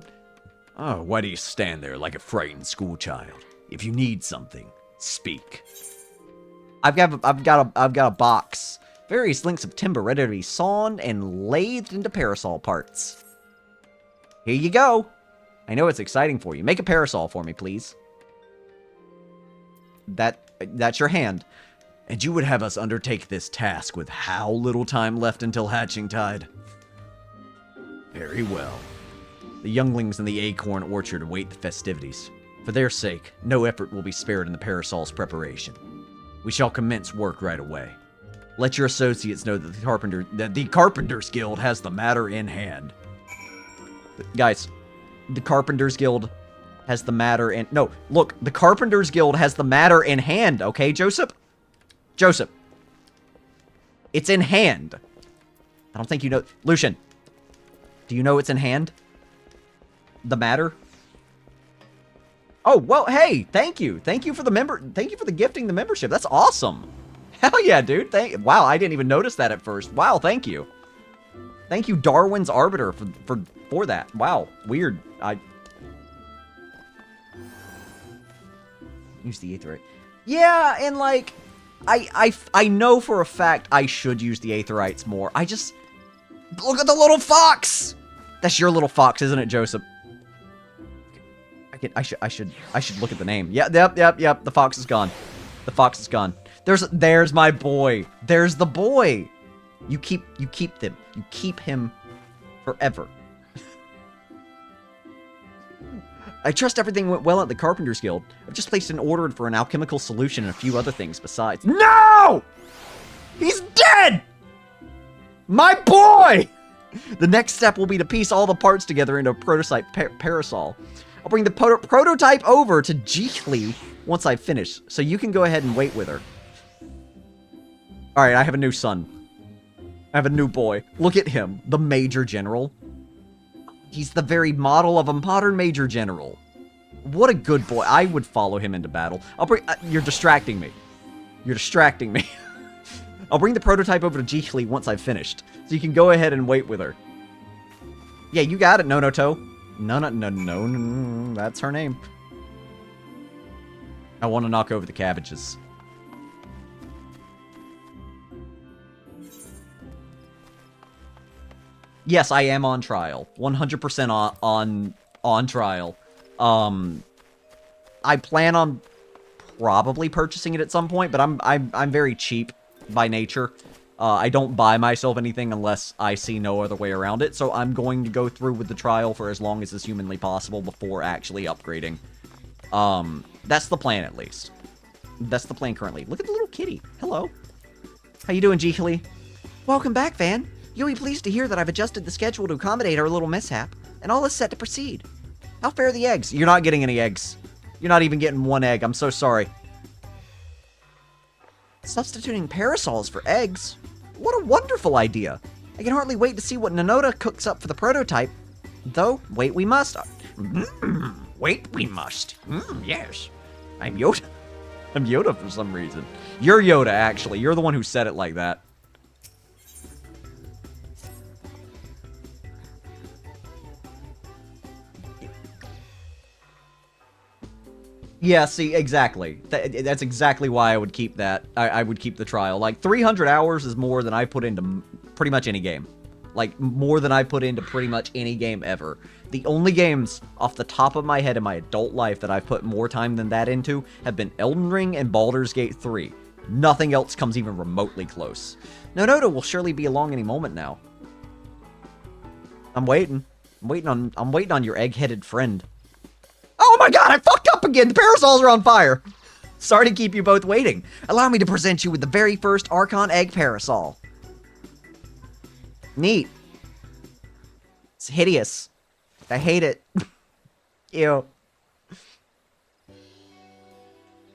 Oh, why do you stand there like a frightened schoolchild? If you need something, speak. I've got a box. Various links of timber ready to be sawn and lathed into parasol parts. Here you go. I know it's exciting for you. Make a parasol for me, please. That's your hand. And you would have us undertake this task with how little time left until Hatching Tide? Very well. The younglings in the acorn orchard await the festivities. For their sake, no effort will be spared in the parasol's preparation. We shall commence work right away. Let your associates know that the Carpenters Guild has the matter in hand. Guys, the Carpenters Guild has the matter in... No, look, the Carpenters Guild has the matter in hand, okay, Joseph? Joseph. It's in hand. I don't think you know... Lucian, do you know it's in hand? The matter? Oh, well, hey, thank you. Thank you for the gifting the membership. That's awesome. Hell yeah, dude. Wow, I didn't even notice that at first. Wow, thank you. Thank you, Darwin's Arbiter, for that. Wow, weird. Use the Aetherite. Yeah, and like, I know for a fact I should use the Aetherites more. I just... Look at the little fox! That's your little fox, isn't it, Joseph? I should look at the name. Yeah, yep. The fox is gone. The fox is gone. There's my boy. There's the boy. You keep them. You keep him forever. I trust everything went well at the Carpenter's Guild. I've just placed an order for an alchemical solution and a few other things besides. No! He's dead! My boy! The next step will be to piece all the parts together into a prototype parasol. I'll bring the prototype over to Jichli once I've finished, so you can go ahead and wait with her. Alright, I have a new son. I have a new boy. Look at him, the Major General. He's the very model of a modern Major General. What a good boy. I would follow him into battle. I'll bring... you're distracting me. You're distracting me. I'll bring the prototype over to Jichli once I've finished, so you can go ahead and wait with her. Yeah, you got it, No. No, that's her name. I want to knock over the cabbages. Yes, I am on trial. 100% on trial. I plan on probably purchasing it at some point, but I'm very cheap by nature. I don't buy myself anything unless I see no other way around it, so I'm going to go through with the trial for as long as is humanly possible before actually upgrading. That's the plan, at least. That's the plan currently. Look at the little kitty. Hello. How you doing, Jichli? Welcome back, Van. You'll be pleased to hear that I've adjusted the schedule to accommodate our little mishap, and all is set to proceed. How fare the eggs? You're not getting any eggs. You're not even getting one egg. I'm so sorry. Substituting parasols for eggs? What a wonderful idea. I can hardly wait to see what Nanota cooks up for the prototype. Though, wait we must. Wait we must. Yes. I'm Yoda. I'm Yoda for some reason. You're Yoda, actually. You're the one who said it like that. Yeah, see, exactly. That's exactly why I would keep that. I would keep the trial. Like, 300 hours is more than I put into pretty much any game. Like, more than I put into pretty much any game ever. The only games off the top of my head in my adult life that I've put more time than that into have been Elden Ring and Baldur's Gate 3. Nothing else comes even remotely close. Nonoda will surely be along any moment now. I'm waiting. I'm waiting on your egg-headed friend. Oh my god, I fucked up again! The parasols are on fire! Sorry to keep you both waiting. Allow me to present you with the very first Archon Egg Parasol. Neat. It's hideous. I hate it. Ew.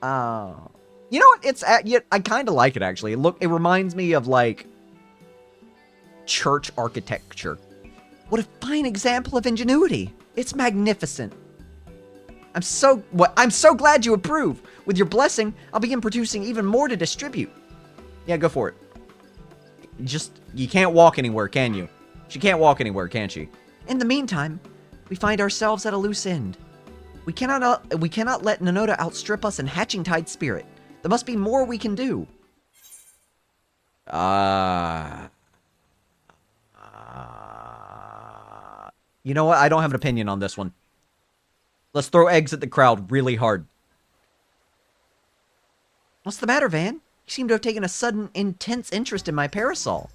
You know what? It's I kind of like it, actually. It reminds me of, like, church architecture. What a fine example of ingenuity. It's magnificent. I'm so glad you approve. With your blessing, I'll begin producing even more to distribute. Yeah, go for it. You can't walk anywhere, can you? She can't walk anywhere, can she? In the meantime, we find ourselves at a loose end. We cannot let Nanota outstrip us in Hatching Tide spirit. There must be more we can do. You know what? I don't have an opinion on this one. Let's throw eggs at the crowd really hard. What's the matter, Van? You seem to have taken a sudden, intense interest in my parasol.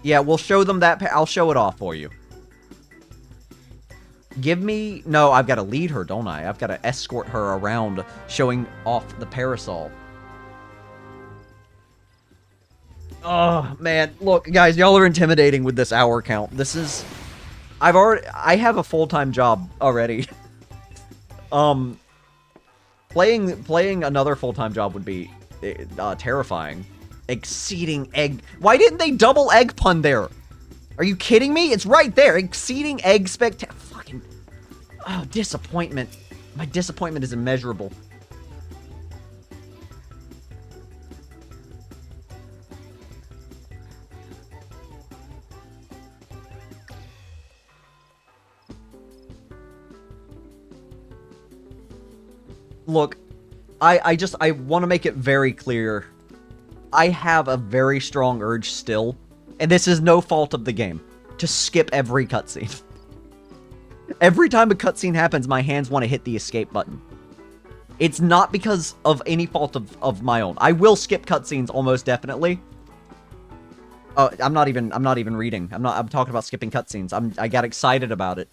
Yeah, we'll show them that. I'll show it off for you. Give me... No, I've got to lead her, don't I? I've got to escort her around, showing off the parasol. Oh, man. Look, guys, y'all are intimidating with this hour count. This is... I have a full-time job already. Playing another full-time job would be terrifying. Exceeding egg... Why didn't they double egg pun there? Are you kidding me? It's right there. Exceeding egg fucking... Oh, disappointment. My disappointment is immeasurable. Look, I want to make it very clear. I have a very strong urge still, and this is no fault of the game, to skip every cutscene. Every time a cutscene happens, my hands want to hit the escape button. It's not because of any fault of my own. I will skip cutscenes almost definitely. I'm not even reading. I'm talking about skipping cutscenes. I got excited about it.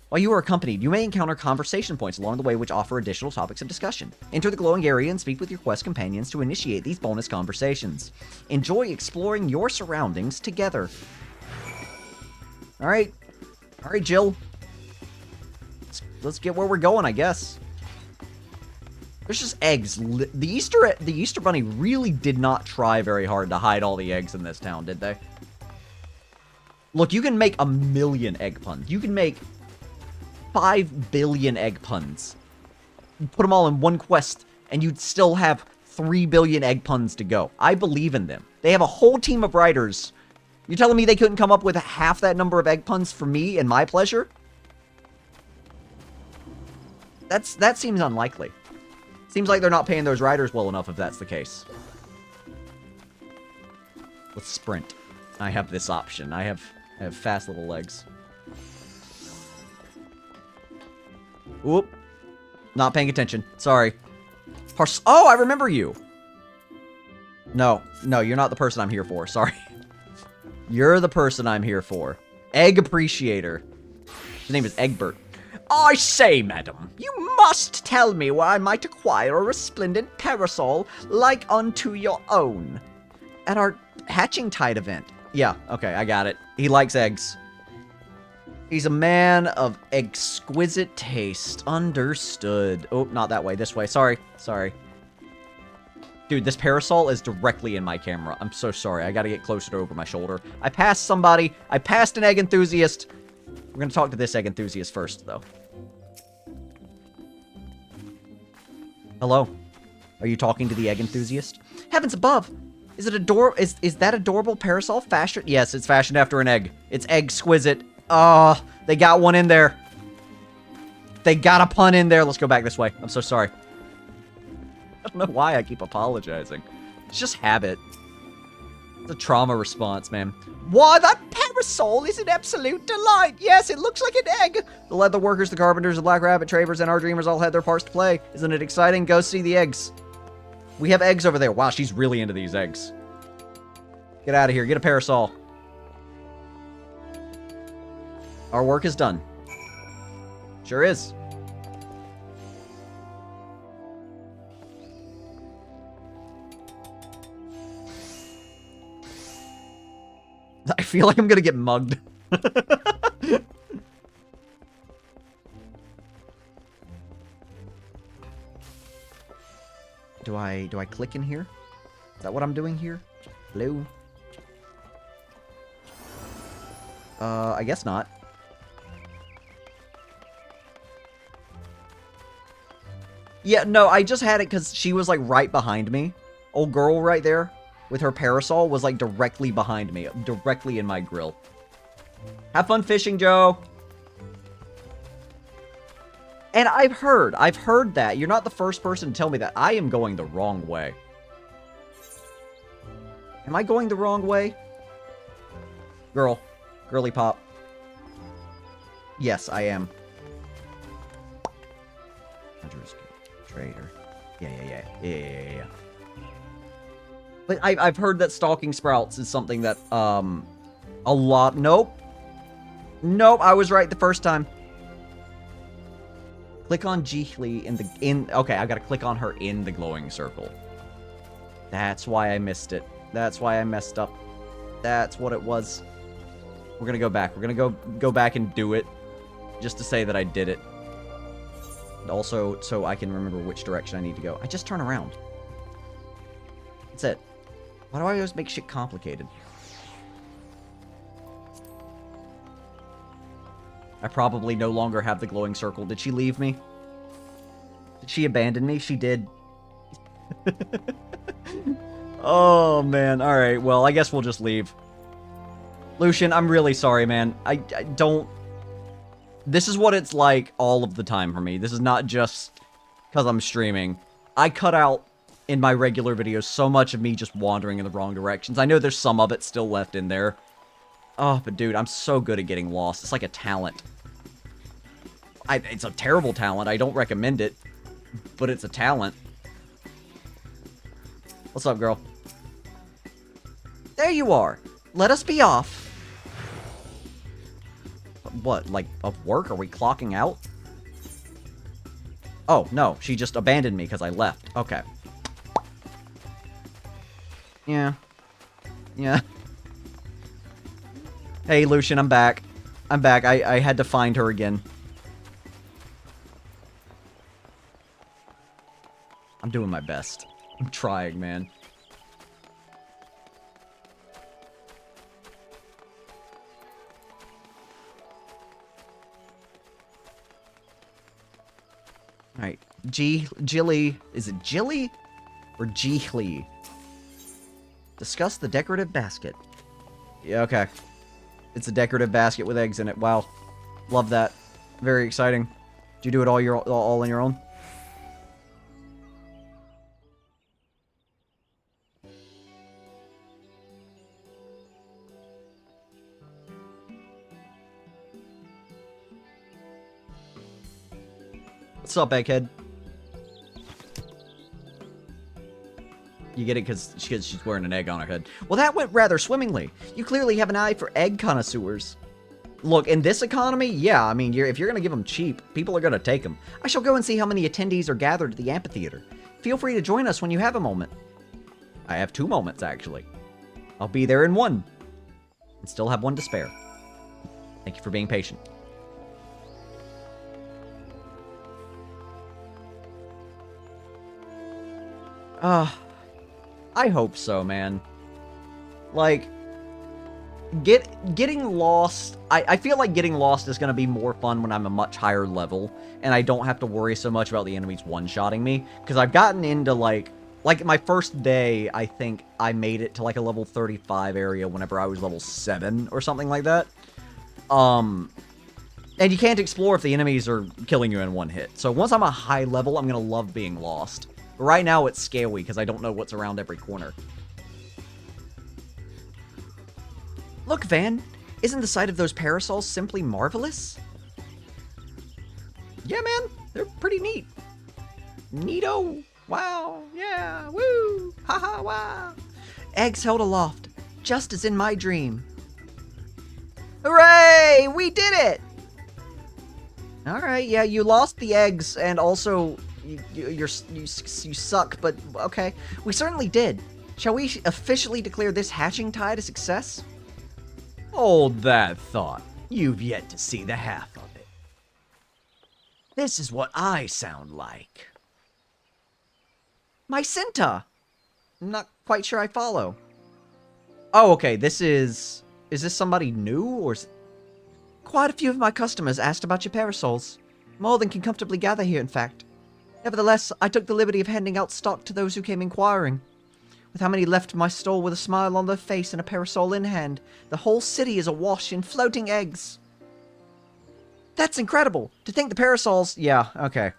While you are accompanied, you may encounter conversation points along the way which offer additional topics of discussion. Enter the glowing area and speak with your quest companions to initiate these bonus conversations. Enjoy exploring your surroundings together. Alright. Alright, Jill. Let's get where we're going, I guess. There's just eggs. The Easter Bunny really did not try very hard to hide all the eggs in this town, did they? Look, you can make 1,000,000 egg puns. You can make 5 billion egg puns. You put them all in one quest, and you'd still have 3 billion egg puns to go. I believe in them. They have a whole team of writers. You're telling me they couldn't come up with half that number of egg puns for me and my pleasure? That seems unlikely. Seems like they're not paying those writers well enough if that's the case. Let's sprint. I have this option. I have fast little legs. Oop. Not paying attention. Sorry. Oh, I remember you. No, you're not the person I'm here for. Sorry. You're the person I'm here for. Egg Appreciator. His name is Egbert. I say, madam, you must tell me where I might acquire a resplendent parasol like unto your own. At our Hatching Tide event. Yeah, okay, I got it. He likes eggs. He's a man of exquisite taste. Understood. Oh, not that way. This way. Sorry. Dude, this parasol is directly in my camera. I'm so sorry. I gotta get closer to over my shoulder. I passed somebody. I passed an egg enthusiast. We're gonna talk to this egg enthusiast first, though. Hello? Are you talking to the egg enthusiast? Heavens above! Is that adorable parasol fashioned? Yes, it's fashioned after an egg. It's exquisite. Oh, they got one in there. They got a pun in there. Let's go back this way. I'm so sorry. I don't know why I keep apologizing. It's just habit. It's a trauma response, man. Why, that parasol is an absolute delight. Yes, it looks like an egg. The leather workers, the carpenters, the black rabbit traders, and our dreamers all had their parts to play. Isn't it exciting? Go see the eggs. We have eggs over there. Wow, she's really into these eggs. Get out of here. Get a parasol. Our work is done. Sure is. I feel like I'm gonna get mugged. Do I click in here? Is that what I'm doing here? Hello? I guess not. Yeah, no, I just had it because she was, like, right behind me. Old girl right there with her parasol was, like, directly behind me. Directly in my grill. Have fun fishing, Joe! And I've heard that. You're not the first person to tell me that. I am going the wrong way. Am I going the wrong way? Girl. Girly pop. Yes, I am. Trader. Yeah. But I've heard that stalking sprouts is something that, a lot... Nope, I was right the first time. Click on Jiggly okay, I gotta click on her in the glowing circle. That's why I missed it. That's why I messed up. That's what it was. We're gonna go back. We're gonna go back and do it. Just to say that I did it. And also, so I can remember which direction I need to go. I just turn around. That's it. Why do I always make shit complicated? I probably no longer have the glowing circle. Did she leave me? Did she abandon me? She did. Oh, man. Alright, well, I guess we'll just leave. Lucian, I'm really sorry, man. I don't... This is what it's like all of the time for me. This is not just because I'm streaming. I cut out, in my regular videos, so much of me just wandering in the wrong directions. I know there's some of it still left in there. Oh, but dude, I'm so good at getting lost. It's like a talent. It's a terrible talent. I don't recommend it. But it's a talent. What's up, girl? There you are. Let us be off. what, like, of work? Are we clocking out? Oh, no, she just abandoned me because I left. Okay. Yeah. Yeah. Hey, Lucian, I'm back. I'm back. I had to find her again. I'm doing my best. I'm trying, man. Alright. Jilly. Is it Jilly? Or Jihli? Discuss the decorative basket. Yeah, okay. It's a decorative basket with eggs in it. Wow. Love that. Very exciting. Did you do it all on your own? What's up, Egghead? You get it because she's wearing an egg on her head. Well, that went rather swimmingly. You clearly have an eye for egg connoisseurs. Look, in this economy, yeah, I mean, if you're going to give them cheap, people are going to take them. I shall go and see how many attendees are gathered at the amphitheater. Feel free to join us when you have a moment. I have 2 moments, actually. I'll be there in 1. And still have 1 to spare. Thank you for being patient. I hope so, man. Like, getting lost... I feel like getting lost is going to be more fun when I'm a much higher level, and I don't have to worry so much about the enemies one-shotting me, because I've gotten into, like, my first day, I think I made it to, like, a level 35 area whenever I was level 7, or something like that. And you can't explore if the enemies are killing you in 1 hit. So once I'm a high level, I'm going to love being lost. But right now, it's scary because I don't know what's around every corner. Look, Van. Isn't the sight of those parasols simply marvelous? Yeah, man. They're pretty neat. Neato. Wow. Yeah. Woo. Haha. Wow. Eggs held aloft, just as in my dream. Hooray! We did it! Alright, yeah, you lost the eggs, and also... You suck, but okay. We certainly did. Shall we officially declare this hatching tide a success? Hold that thought. You've yet to see the half of it. This is what I sound like. My Cinta! I'm not quite sure I follow. Oh, okay, this is... Is this somebody new, or... Quite a few of my customers asked about your parasols. More than can comfortably gather here, in fact. Nevertheless, I took the liberty of handing out stock to those who came inquiring. With how many left my stall with a smile on their face and a parasol in hand, the whole city is awash in floating eggs. That's incredible! To think the parasols... Yeah, okay.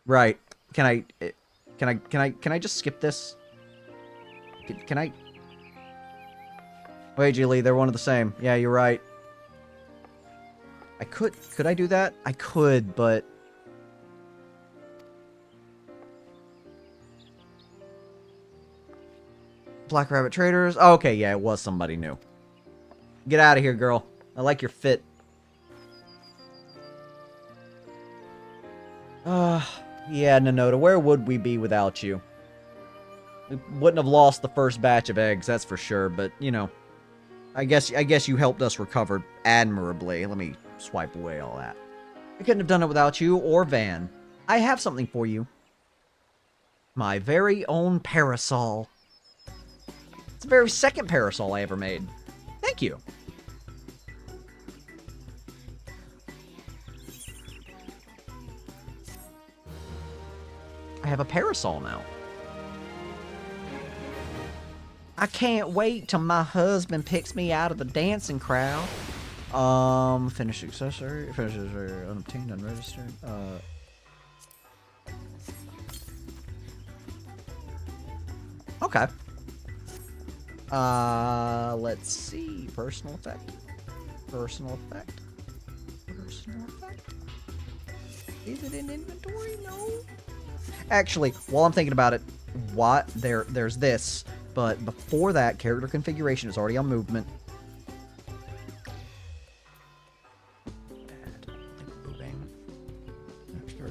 Right. Can I just skip this? Can I... Wait, Julie, they're one of the same. Yeah, you're right. Could I do that? I could, but... Black Rabbit Traders. Oh, okay, yeah, it was somebody new. Get out of here, girl. I like your fit. Yeah, Nanota, where would we be without you? We wouldn't have lost the first batch of eggs, that's for sure, but, you know. I guess you helped us recover admirably. Let me swipe away all that. I couldn't have done it without you or Van. I have something for you. My very own parasol. It's the very second parasol I ever made. Thank you. I have a parasol now. I can't wait till my husband picks me out of the dancing crowd. Finished accessory, unobtained, unregistered. Okay. Let's see. Personal effect. Personal effect. Personal effect. Is it in inventory? No. Actually, while I'm thinking about it, there's this, but before that, character configuration is already on movement.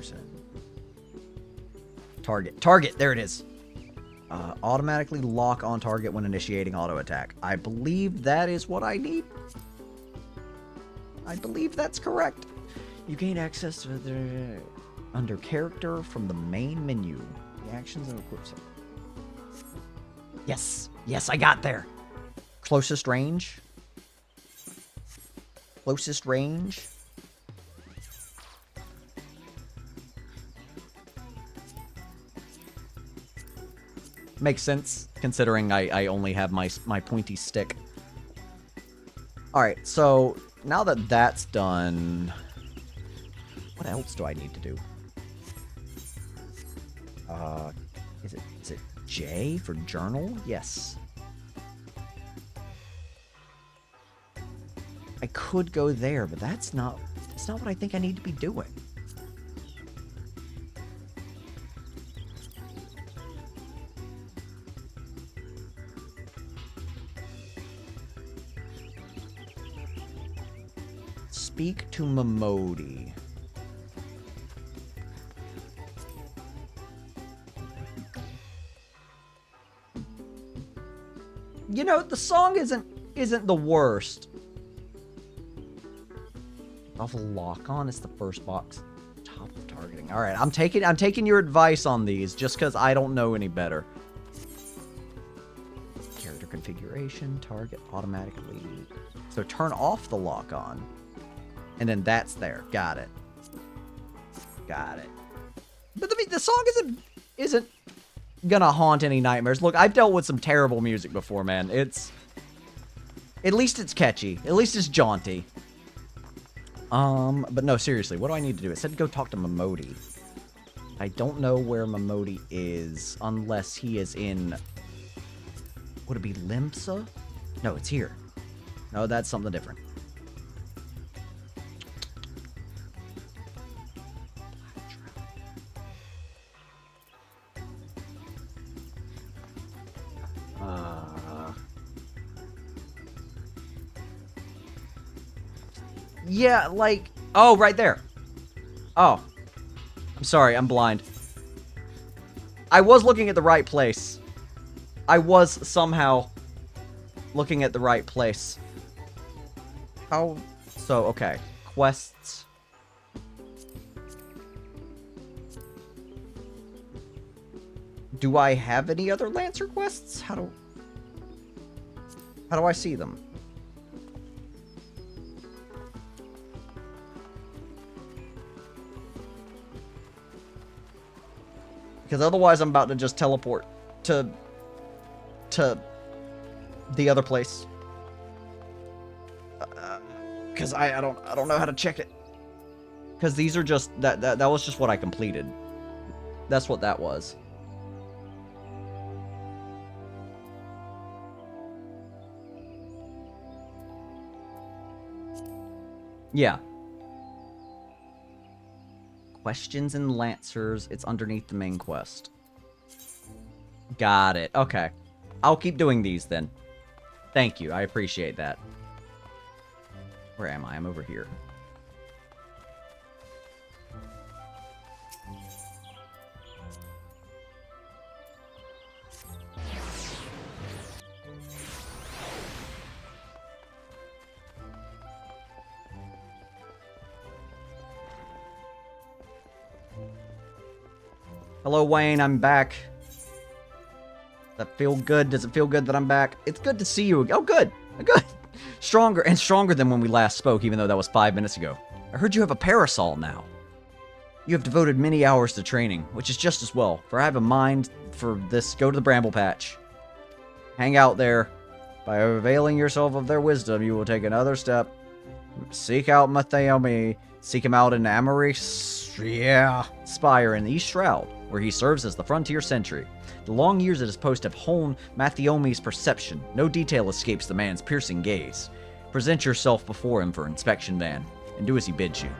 person. Target, there it is. Automatically lock on target when initiating auto attack. I believe that is what I need. I believe that's correct. You gain access to the under character from the main menu. The actions and equips. Yes, I got there. Closest range. Makes sense, considering I only have my pointy stick. Alright, so now that that's done, what else do I need to do? Is it J for journal? Yes. I could go there, but that's not what I think I need to be doing. Speak to Momodi. You know, the song isn't the worst. Off lock on is the first box. Top of targeting. All right, I'm taking your advice on these just because I don't know any better. Character configuration, target automatically. So turn off the lock on. And then that's there. Got it. But the song isn't gonna haunt any nightmares. Look, I've dealt with some terrible music before, man. At least it's catchy. At least it's jaunty. But no, seriously, what do I need to do? It said go talk to Momodi. I don't know where Momodi is, unless he is in... Would it be Limsa? No, it's here. No, that's something different. Yeah, like... Oh, right there. Oh. I'm sorry, I'm blind. I was looking at the right place. I was somehow looking at the right place. How... So, okay. Quests. Do I have any other Lancer quests? How do I see them? Because otherwise I'm about to just teleport to the other place. Because I don't know how to check it. Because these are just that was just what I completed. That's what that was. Yeah. Questions and Lancers. It's underneath the main quest. Got it. Okay. I'll keep doing these then. Thank you. I appreciate that. Where am I? I'm over here. Hello, Wayne. I'm back. Does that feel good? Does it feel good that I'm back? It's good to see you. Oh, good. Good. Stronger than when we last spoke, even though that was 5 minutes ago. I heard you have a parasol now. You have devoted many hours to training, which is just as well, for I have a mind for this. Go to the Bramble Patch. Hang out there. By availing yourself of their wisdom, you will take another step. Seek out Mattheomi. Seek him out in Amory Spire in the East Shroud, where he serves as the frontier sentry. The long years at his post have honed Mattheomi's perception. No detail escapes the man's piercing gaze. Present yourself before him for inspection, Van, and do as he bids you.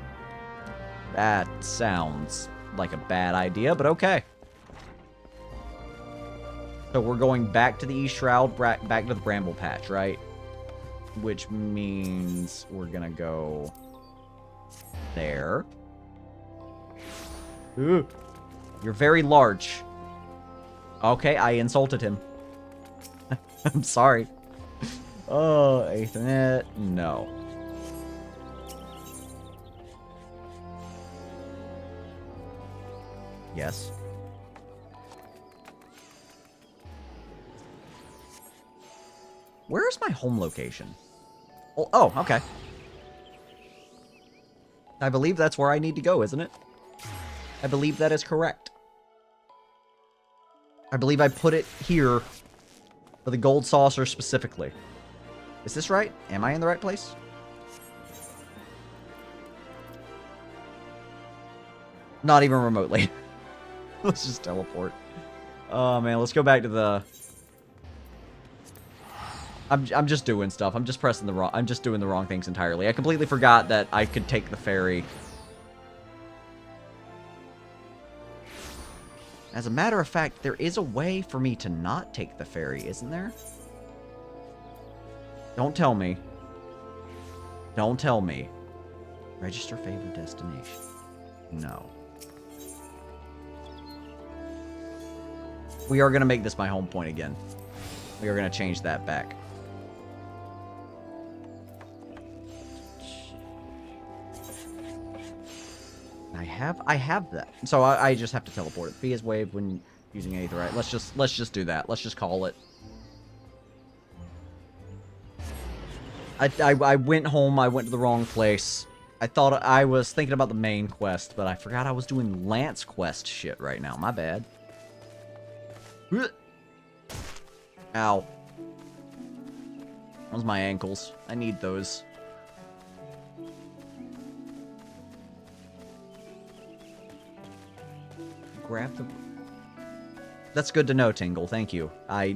That sounds like a bad idea, but okay. So we're going back to the East Shroud, back to the Bramble Patch, right? Which means we're gonna go there. Ooh. You're very large. Okay, I insulted him. I'm sorry. Oh, Ethernet. No. Yes. Where is my home location? Oh, okay. I believe that's where I need to go, isn't it? I believe that is correct. I believe I put it here for the gold saucer specifically. Is this right? Am I in the right place? Not even remotely. Let's just teleport. Oh man, let's go back to the... I'm just doing stuff. I'm just pressing the wrong... I'm just doing the wrong things entirely. I completely forgot that I could take the ferry. As a matter of fact, there is a way for me to not take the ferry, isn't there? Don't tell me. Don't tell me. Register favorite destination. No. We are going to make this my home point again. We are going to change that back. I have that. So I just have to teleport it. B is wave when using anything, right? Let's just do that. Let's just call it. I went home. I went to the wrong place. I thought I was thinking about the main quest, but I forgot I was doing Lance quest shit right now. My bad. Ow. Those my ankles. I need those. Grab the... That's good to know, Tingle. Thank you. I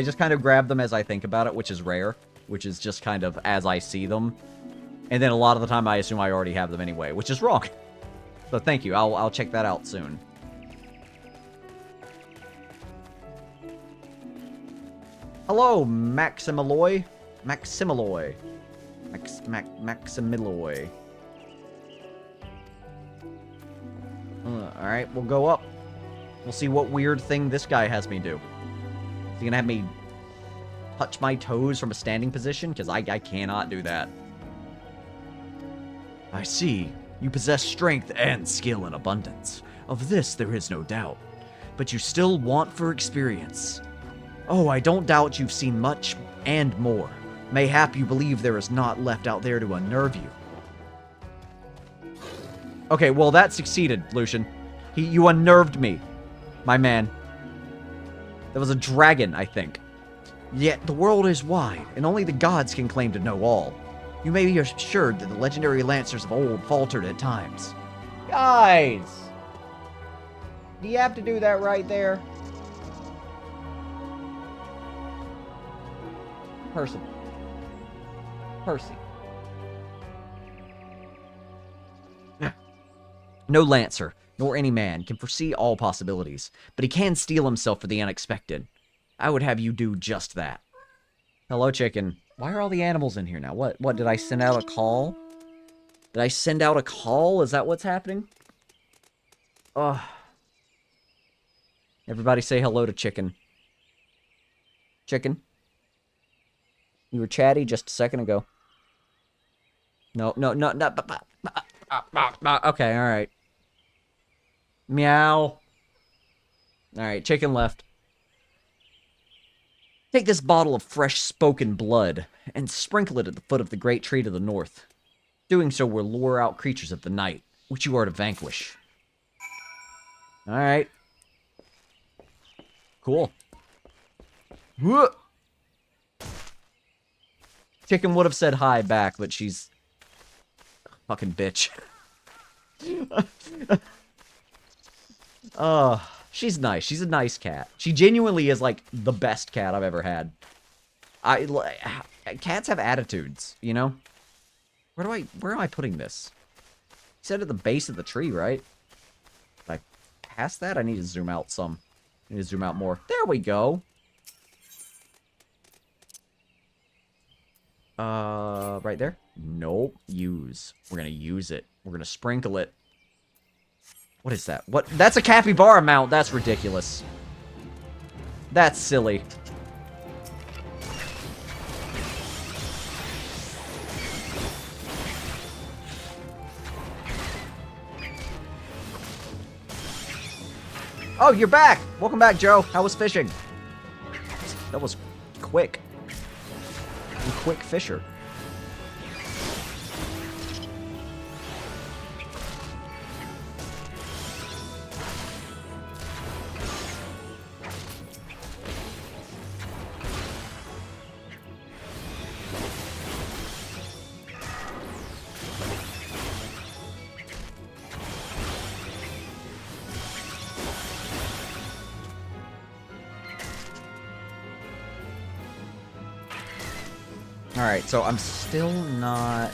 just kind of grab them as I think about it, which is rare. Which is just kind of as I see them. And then a lot of the time I assume I already have them anyway, which is wrong. So thank you. I'll check that out soon. Hello, Maximaloy. Maximaloy. Maximaloy. Alright, we'll go up. We'll see what weird thing this guy has me do. Is he gonna have me touch my toes from a standing position? Because I cannot do that. I see. You possess strength and skill in abundance. Of this there is no doubt. But you still want for experience. Oh, I don't doubt you've seen much and more. Mayhap you believe there is naught left out there to unnerve you. Okay, well that succeeded, Lucian. You unnerved me, my man. That was a dragon, I think. Yet the world is wide, and only the gods can claim to know all. You may be assured that the legendary lancers of old faltered at times. Guys! Do you have to do that right there? Percy. No lancer, nor any man, can foresee all possibilities, but he can steel himself for the unexpected. I would have you do just that. Hello, chicken. Why are all the animals in here now? What, did I send out a call? Did I send out a call? Is that what's happening? Ugh. Everybody say hello to chicken. Chicken? You were chatty just a second ago. No. Okay, alright. Meow. Alright, chicken left. Take this bottle of fresh spoken blood and sprinkle it at the foot of the great tree to the north. Doing so will lure out creatures of the night, which you are to vanquish. Alright. Cool. Whoa. Chicken would have said hi back, but she's... fucking bitch. She's nice. She's a nice cat. She genuinely is, like, the best cat I've ever had. Cats have attitudes, you know? Where am I putting this? You said at the base of the tree, right? Like, past that? I need to zoom out some. I need to zoom out more. There we go. Right there? Nope. Use. We're gonna use it. We're gonna sprinkle it. What is that? What? That's a capybara mount. That's ridiculous. That's silly. Oh, you're back! Welcome back, Joe. How was fishing? That was quick. You quick fisher. Alright, so I'm still not...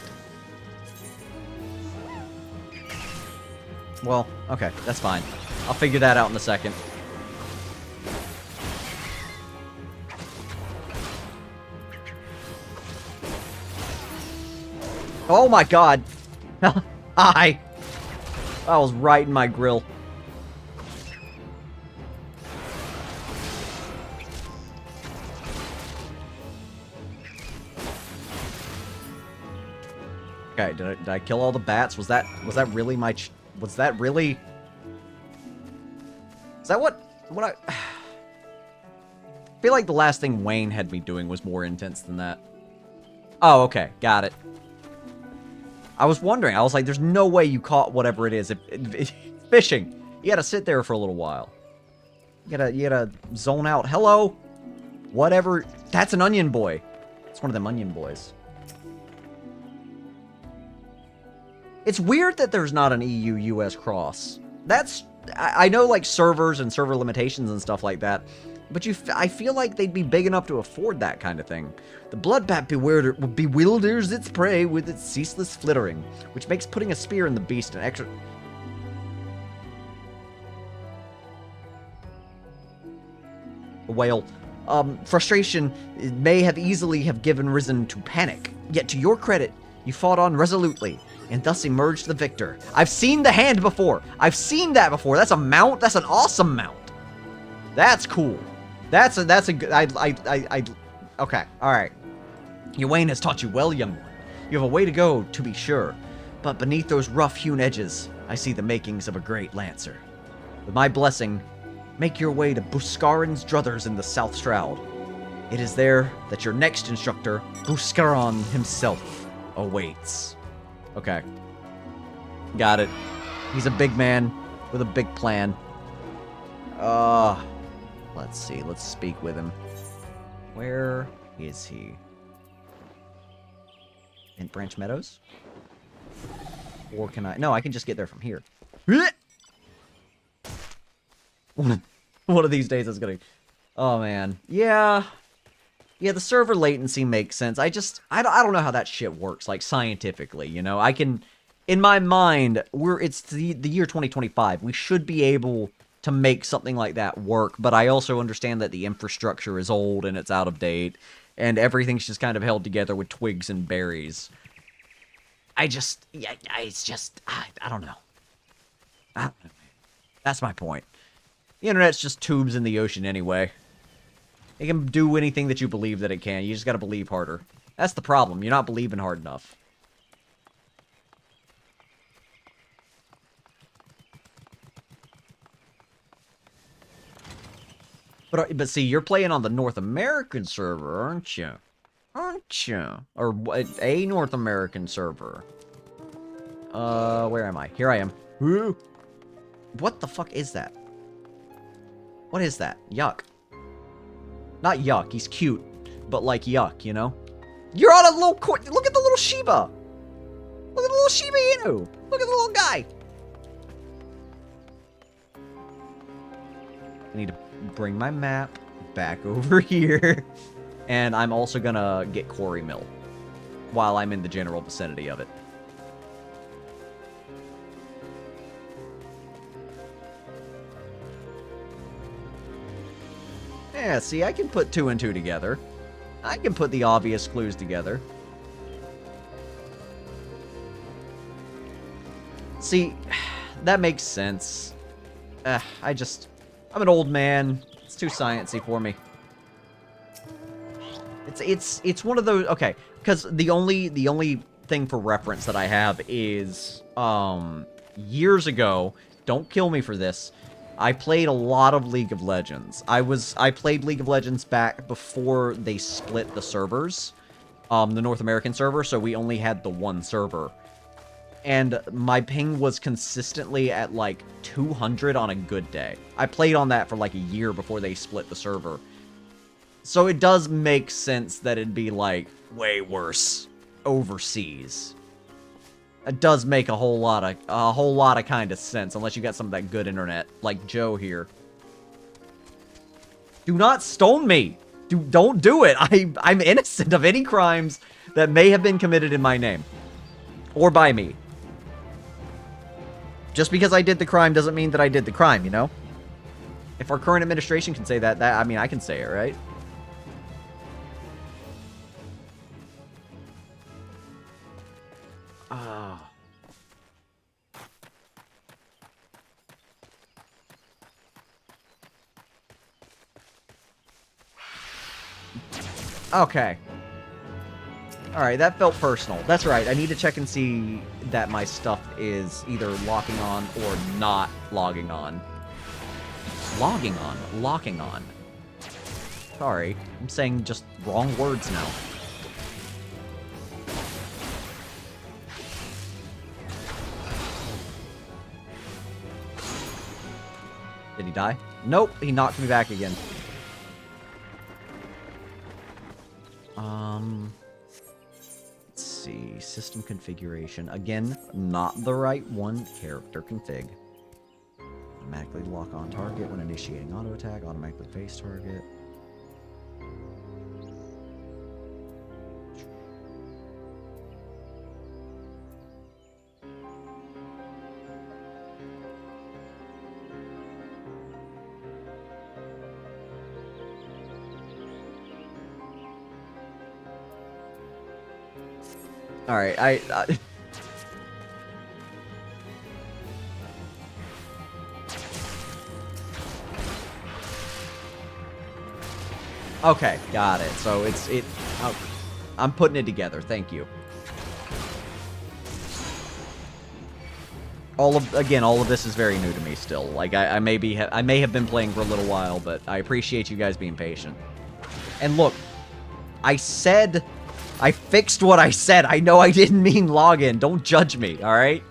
Well, okay, that's fine. I'll figure that out in a second. Oh my god! Hi! That was right in my grill. Okay, did I kill all the bats? Was that really my was that really? Is that what I feel like the last thing Wayne had me doing was more intense than that. Oh, okay, got it. I was wondering. I was like, there's no way you caught whatever it is. Fishing. You gotta sit there for a little while. You gotta zone out. Hello? Whatever. That's an onion boy. It's one of them onion boys. It's weird that there's not an EU-US cross. That's... I know, like, servers and server limitations and stuff like that, but I feel like they'd be big enough to afford that kind of thing. The bloodbat bewilders its prey with its ceaseless flittering, which makes putting a spear in the beast an extra... A whale. Frustration may have easily have given risen to panic, yet to your credit, you fought on resolutely, and thus emerged the victor. I've seen the hand before. I've seen that before. That's a mount. That's an awesome mount. That's cool. That's a good... Okay, alright. Ywain has taught you well, young one. You have a way to go, to be sure. But beneath those rough-hewn edges, I see the makings of a great lancer. With my blessing, make your way to Buscarin's druthers in the South Shroud. It is there that your next instructor, Buscaron himself, awaits. Okay. Got it. He's a big man with a big plan. Let's see. Let's speak with him. Where is he? In Branch Meadows? Or can I... No, I can just get there from here. One of these days it's gonna... Oh, man. Yeah. Yeah, the server latency makes sense. I don't know how that shit works, like, scientifically, you know? I can... In my mind, it's the year 2025. We should be able to make something like that work, but I also understand that the infrastructure is old and it's out of date, and everything's just kind of held together with twigs and berries. I don't know. I don't know. That's my point. The internet's just tubes in the ocean anyway. It can do anything that you believe that it can. You just gotta believe harder. That's the problem. You're not believing hard enough. But see, you're playing on the North American server, aren't you? Aren't you? Or a North American server. Where am I? Here I am. Woo! What the fuck is that? What is that? Yuck. Not yuck, he's cute. But like yuck, you know? You're on a little court. Look at the little Shiba! Look at the little Shiba Inu! Look at the little guy! I need to bring my map back over here. And I'm also gonna get Quarry Mill while I'm in the general vicinity of it. Yeah, see, I can put 2 and 2 together. I can put the obvious clues together. See, That makes sense. I'm an old man. It's too sciencey for me. It's one of those. Okay, because the only thing for reference that I have is years ago. Don't kill me for this. I played a lot of League of Legends. I played League of Legends back before they split the servers, the North American server. So we only had the one server. And my ping was consistently at, like, 200 on a good day. I played on that for, like, a year before they split the server. So it does make sense that it'd be, like, way worse overseas. It does make a whole lot of kind of sense, unless you got some of that good internet, like Joe here. Do not stone me! Don't do it! I'm innocent of any crimes that may have been committed in my name. Or by me. Just because I did the crime doesn't mean that I did the crime, you know? If our current administration can say that, I mean, I can say it, right? Okay. Alright, that felt personal. That's right, I need to check and see that my stuff is either locking on or not logging on. Logging on. Locking on. Sorry, I'm saying just wrong words now. Did he die? Nope, he knocked me back again. Let's see. System configuration. Again, not the right one. Character config. Automatically lock on target when initiating auto attack. Automatically face target. Alright, Okay, got it. So I'm putting it together. Thank you. All of this is very new to me still. Like I may have been playing for a little while, but I appreciate you guys being patient. And look, I fixed what I said. I know I didn't mean login. Don't judge me, alright?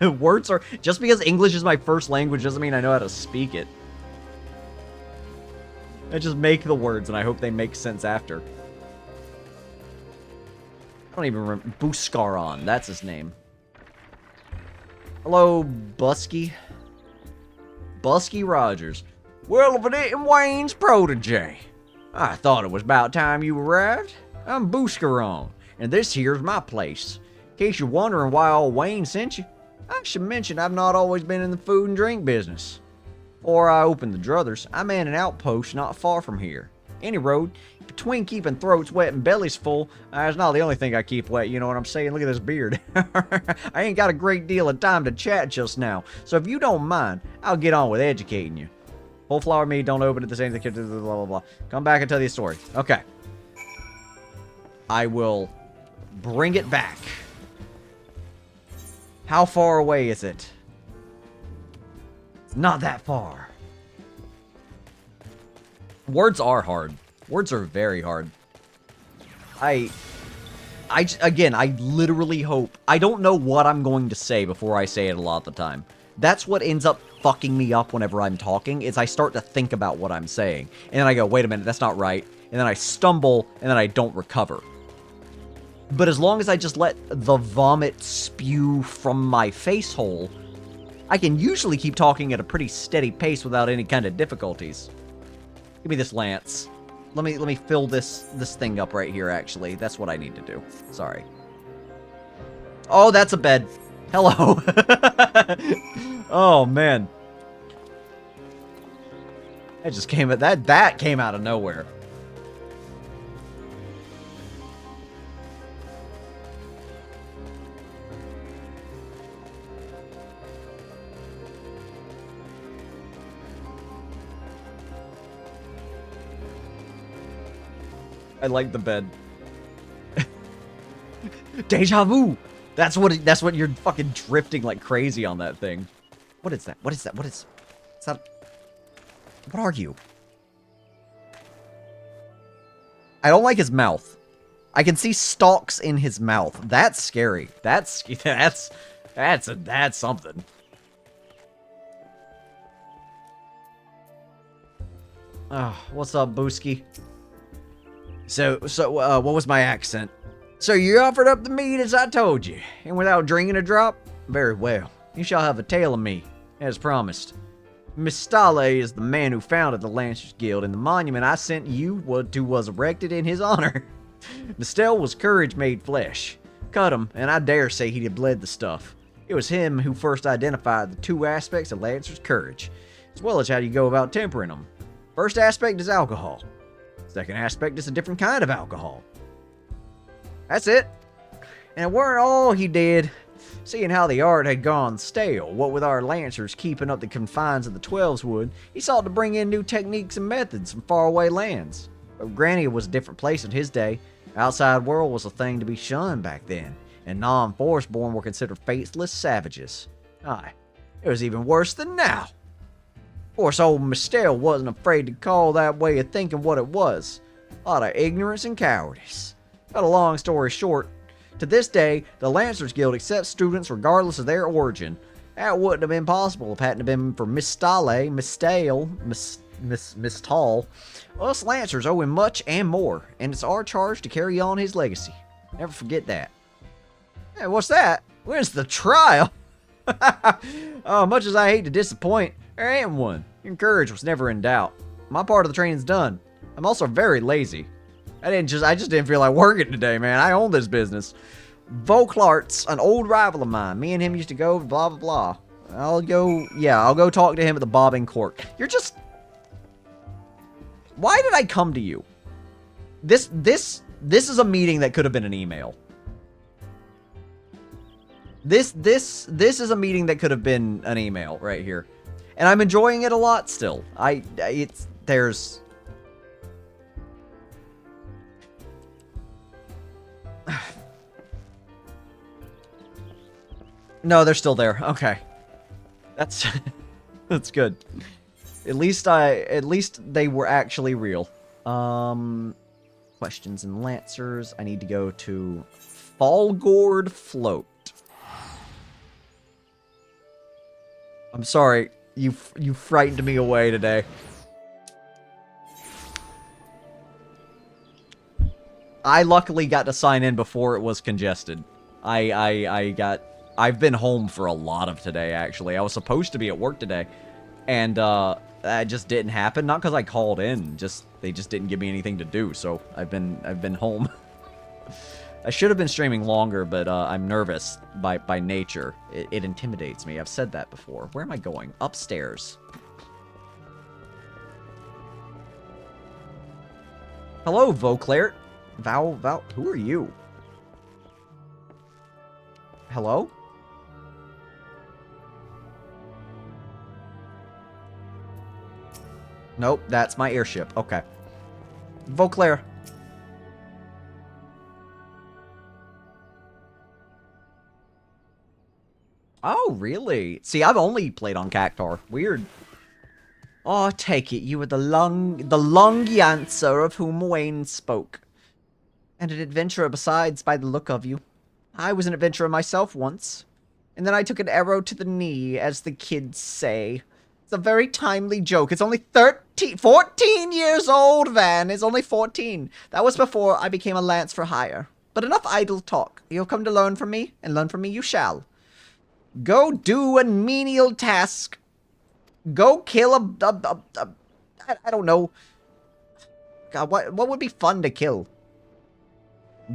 Words are... Just because English is my first language doesn't mean I know how to speak it. I just make the words, and I hope they make sense after. I don't even remember... Buscaron, that's his name. Hello, Busky. Busky Rogers. Well, if it ain't Wayne's protege. I thought it was about time you arrived. I'm Buscaron, and this here's my place. In case you're wondering why old Wayne sent you, I should mention I've not always been in the food and drink business. Before I opened the druthers, I manned an outpost not far from here. Any road, between keeping throats wet and bellies full, it's not the only thing I keep wet, you know what I'm saying? Look at this beard. I ain't got a great deal of time to chat just now, so if you don't mind, I'll get on with educating you. Whole flower meat, don't open it, the same thing, blah, blah, blah. Come back and tell you a story. Okay. I will bring it back. How far away is it? It's not that far. Words are hard. Words are very hard. Again, I literally hope... I don't know what I'm going to say before I say it a lot of the time. That's what ends up fucking me up whenever I'm talking, is I start to think about what I'm saying. And then I go, wait a minute, that's not right. And then I stumble, and then I don't recover. But as long as I just let the vomit spew from my face hole, I can usually keep talking at a pretty steady pace without any kind of difficulties. Give me this lance. Let me fill this thing up right here, actually. That's what I need to do. Sorry. Oh, that's a bed. Hello. Oh, man. That just came at that came out of nowhere. I like the bed. Deja vu! That's what you're fucking drifting like crazy on that thing. What is that? What is that? What is that? What are you? I don't like his mouth. I can see stalks in his mouth. That's scary. That's something. What's up, Booski? So, what was my accent? So you offered up the meat as I told you, and without drinking a drop? Very well. You shall have a tale of me, as promised. Mistale is the man who founded the Lancers Guild, and the monument I sent you was erected in his honor. Mistel was courage made flesh. Cut him, and I dare say he'd have bled the stuff. It was him who first identified the two aspects of Lancer's courage, as well as how you go about tempering them. First aspect is alcohol. Second aspect is a different kind of alcohol. That's it. And it weren't all he did. Seeing how the art had gone stale, what with our Lancers keeping up the confines of the Twelves would, he sought to bring in new techniques and methods from faraway lands. But granted, it was a different place in his day. Outside world was a thing to be shunned back then, and non-forest-born were considered faithless savages. Aye, it was even worse than now. Of course, old Mistel wasn't afraid to call that way of thinking what it was. A lot of ignorance and cowardice. Cut a long story short, to this day, the Lancers Guild accepts students regardless of their origin. That wouldn't have been possible if it hadn't been for Mistal. Us Lancers owe him much and more, and it's our charge to carry on his legacy. Never forget that. Hey, what's that? Where's the trial? Oh, much as I hate to disappoint, there ain't one. Your courage was never in doubt. My part of the training's done. I'm also very lazy. I just didn't feel like working today, man. I own this business. Vauclart's an old rival of mine. Me and him used to go blah, blah, blah. I'll go talk to him at the Bobbing Court. You're just... Why did I come to you? This is a meeting that could have been an email. This is a meeting that could have been an email right here. And I'm enjoying it a lot still. There's... No, they're still there. Okay. That's that's good. At least they were actually real. Questions and Lancers. I need to go to Fallgourd Float. I'm sorry. You frightened me away today. I luckily got to sign in before it was congested. I've been home for a lot of today, actually. I was supposed to be at work today, and that just didn't happen. Not because I called in, they just didn't give me anything to do. So I've been home. I should have been streaming longer, but I'm nervous by nature. It intimidates me. I've said that before. Where am I going? Upstairs. Hello, Vauclair. Who are you? Hello? Nope, that's my airship. Okay. Vauclair. Oh, really? See, I've only played on Cactar. Weird. Oh, I take it you were the Longiancer of whom Wayne spoke. And an adventurer besides, by the look of you. I was an adventurer myself once. And then I took an arrow to the knee, as the kids say. It's a very timely joke. It's only 14 years old, Van. It's only 14. That was before I became a lance for hire. But enough idle talk. You'll come to learn from me, and learn from me you shall. Go do a menial task. Go kill I don't know. God, what would be fun to kill?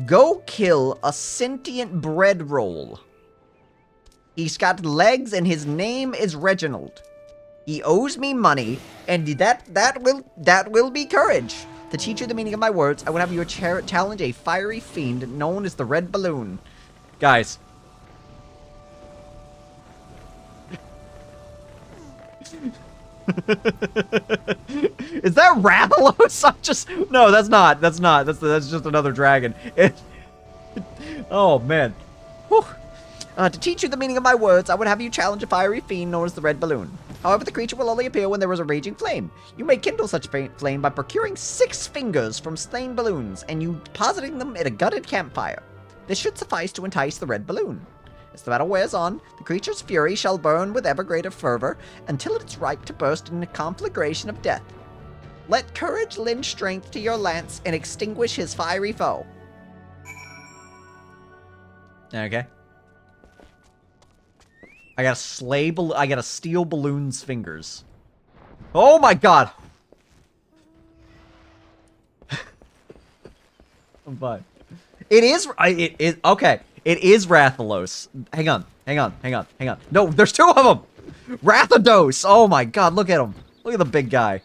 Go kill a sentient bread roll. He's got legs and his name is Reginald. He owes me money, and that will be courage. To teach you the meaning of my words, I would have you challenge a fiery fiend known as the Red Balloon. Guys. Is that Rathalos? I'm just... No, that's not. That's not. That's just another dragon. Oh, man. Whew. To teach you the meaning of my words, I would have you challenge a fiery fiend known as the Red Balloon. However, the creature will only appear when there is a raging flame. You may kindle such flame by procuring 6 fingers from slain balloons and you depositing them at a gutted campfire. This should suffice to entice the Red Balloon. As the battle wears on, the creature's fury shall burn with ever greater fervor until it is ripe to burst in a conflagration of death. Let courage lend strength to your lance and extinguish his fiery foe. Okay. I gotta steal balloon's fingers. Oh my god! I'm fine. It is, okay. It is Rathalos. Hang on. No, there's 2 of them! Rathados! Oh my god, look at him. Look at the big guy.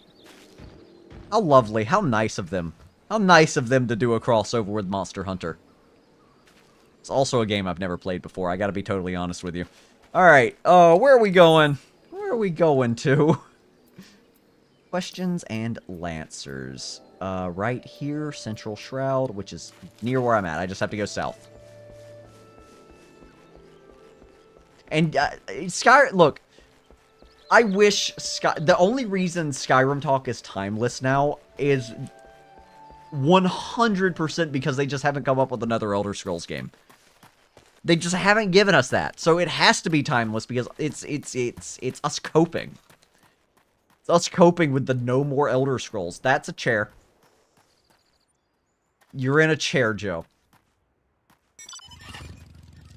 How lovely, how nice of them. How nice of them to do a crossover with Monster Hunter. It's also a game I've never played before, I gotta be totally honest with you. Alright, where are we going? Where are we going to? Questions and Lancers. Right here, Central Shroud, which is near where I'm at. I just have to go south. And, look, I wish the only reason Skyrim talk is timeless now is 100% because they just haven't come up with another Elder Scrolls game. They just haven't given us that. So it has to be timeless because it's us coping. It's us coping with the no more Elder Scrolls. That's a chair. You're in a chair, Joe.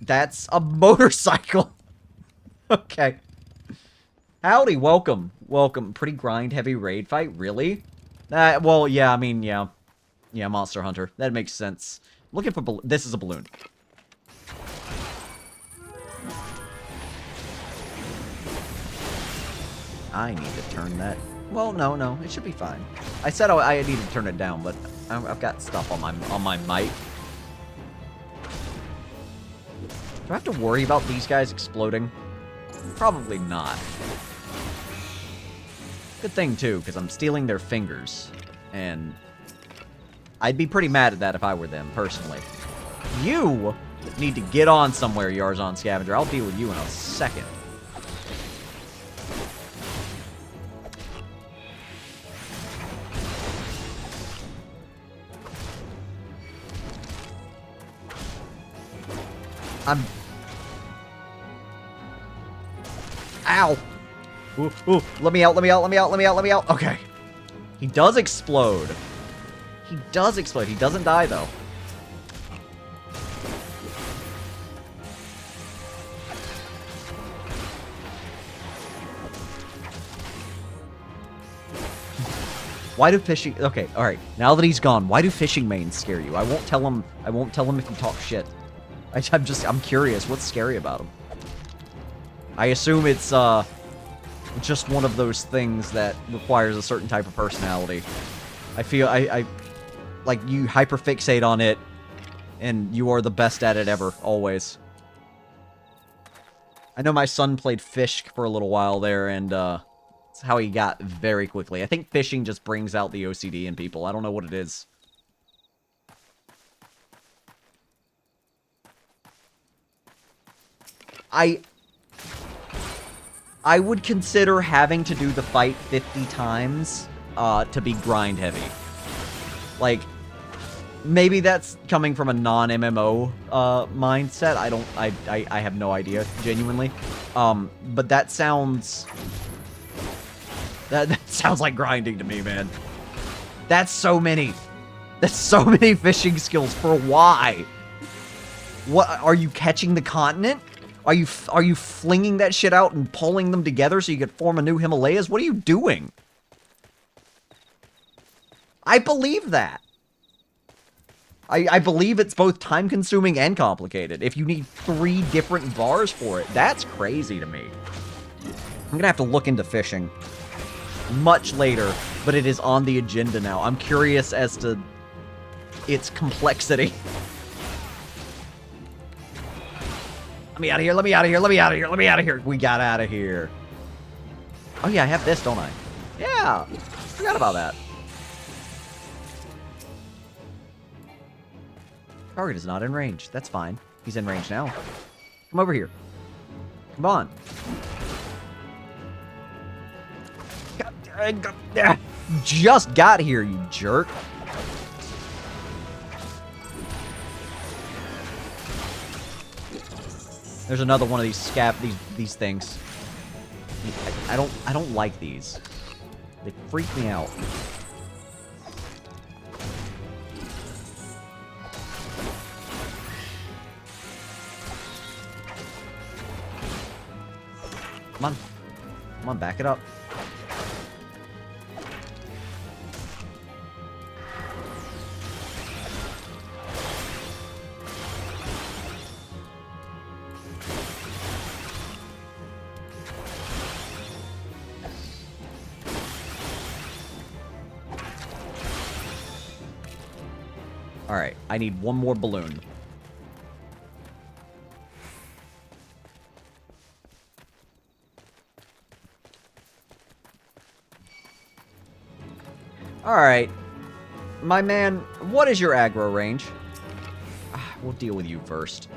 That's a motorcycle. Okay. Howdy, welcome. Welcome. Pretty grind-heavy raid fight? Really? Well, yeah, I mean, yeah. Yeah, Monster Hunter. That makes sense. Looking for... This is a balloon. I need to turn that... Well, no. It should be fine. I said I needed to turn it down, but I've got stuff on my mic. Do I have to worry about these guys exploding? Probably not. Good thing, too, because I'm stealing their fingers. And I'd be pretty mad at that if I were them, personally. You need to get on somewhere, Yarzon Scavenger. I'll deal with you in a second. Ow! Ooh, let me out. Okay. He does explode. He doesn't die, though. Why do fishing... Okay, alright. Now that he's gone, why do fishing mains scare you? I won't tell him if you talk shit. I'm curious. What's scary about him? I assume it's, just one of those things that requires a certain type of personality. I feel, like, you hyperfixate on it, and you are the best at it ever, always. I know my son played Fish for a little while there, and, it's how he got very quickly. I think fishing just brings out the OCD in people. I don't know what it is. I would consider having to do the fight 50 times to be grind heavy. Like, maybe that's coming from a non-MMO mindset. I have no idea, genuinely. But that sounds... That sounds like grinding to me, man. That's so many. That's so many fishing skills for why? What, are you catching the continent? Are you flinging that shit out and pulling them together so you could form a new Himalayas? What are you doing? I believe that. I believe it's both time-consuming and complicated. If you need 3 different bars for it, that's crazy to me. I'm gonna have to look into fishing much later, but it is on the agenda now. I'm curious as to its complexity. Let me out of here, let me out of here, let me out of here, let me out of here. We got out of here. Oh yeah, I have this, don't I? Yeah! Forgot about that. Target is not in range. That's fine. He's in range now. Come over here. Come on. Just got here, you jerk. There's another one of these these things. I don't like these. They freak me out. Come on. Come on, back it up. Alright, I need one more balloon. Alright. My man, what is your aggro range? We'll deal with you first.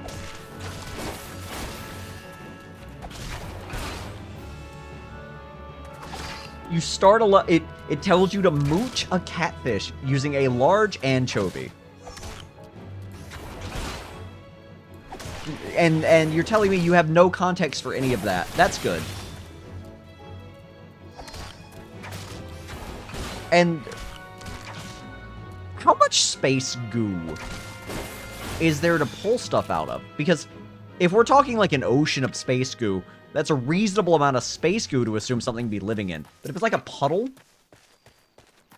You start it tells you to mooch a catfish using a large anchovy. And you're telling me you have no context for any of that. That's good. And how much space goo is there to pull stuff out of? Because if we're talking like an ocean of space goo, that's a reasonable amount of space goo to assume something to be living in. But if it's like a puddle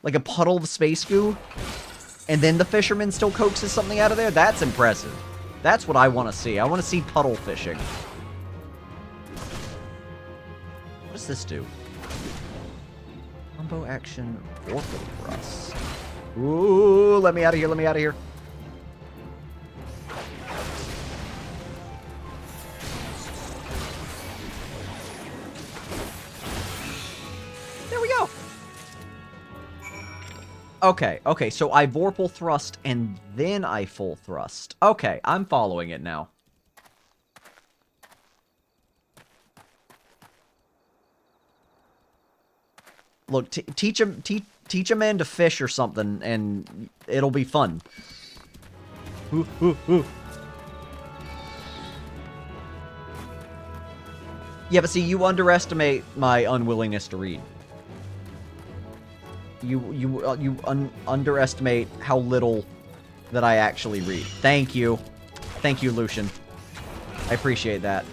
of space goo, and then the fisherman still coaxes something out of there, that's impressive. That's what I want to see. I want to see puddle fishing. What does this do? Combo action, orbital thrust. Ooh, let me out of here, let me out of here. There we go. Okay, so I vorpal thrust and then I full thrust. Okay, I'm following it now. Look, teach a man to fish or something, and it'll be fun. Ooh. Yeah, but see, you underestimate my unwillingness to read. You underestimate how little that I actually read. Thank you. Thank you, Lucian. I appreciate that.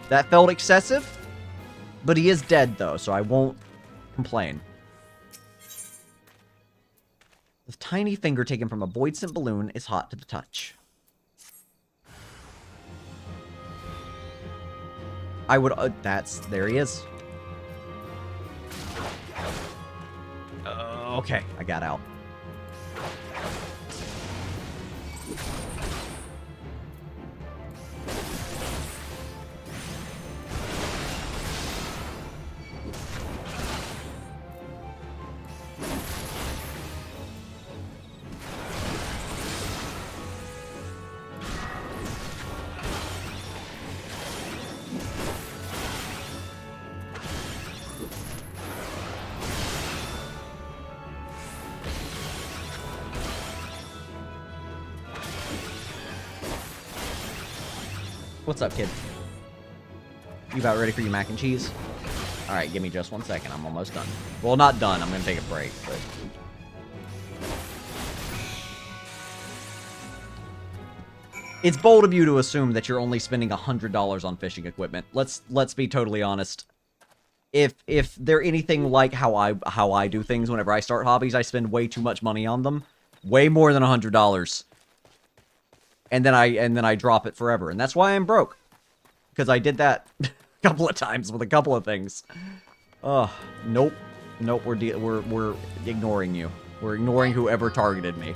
That felt excessive, but he is dead, though, so I won't complain. The tiny finger taken from a void-sent balloon is hot to the touch. I would... there he is. Okay, I got out. What's up, kid? You about ready for your mac and cheese? Alright, give me just 1 second. I'm almost done. Well, not done. I'm gonna take a break, but... It's bold of you to assume that you're only spending $100 on fishing equipment. Let's be totally honest. If they're anything like how I do things whenever I start hobbies, I spend way too much money on them. Way more than $100. And then I drop it forever. And that's why I'm broke. Because I did that a couple of times with a couple of things. Nope. Nope, we're ignoring you. We're ignoring whoever targeted me.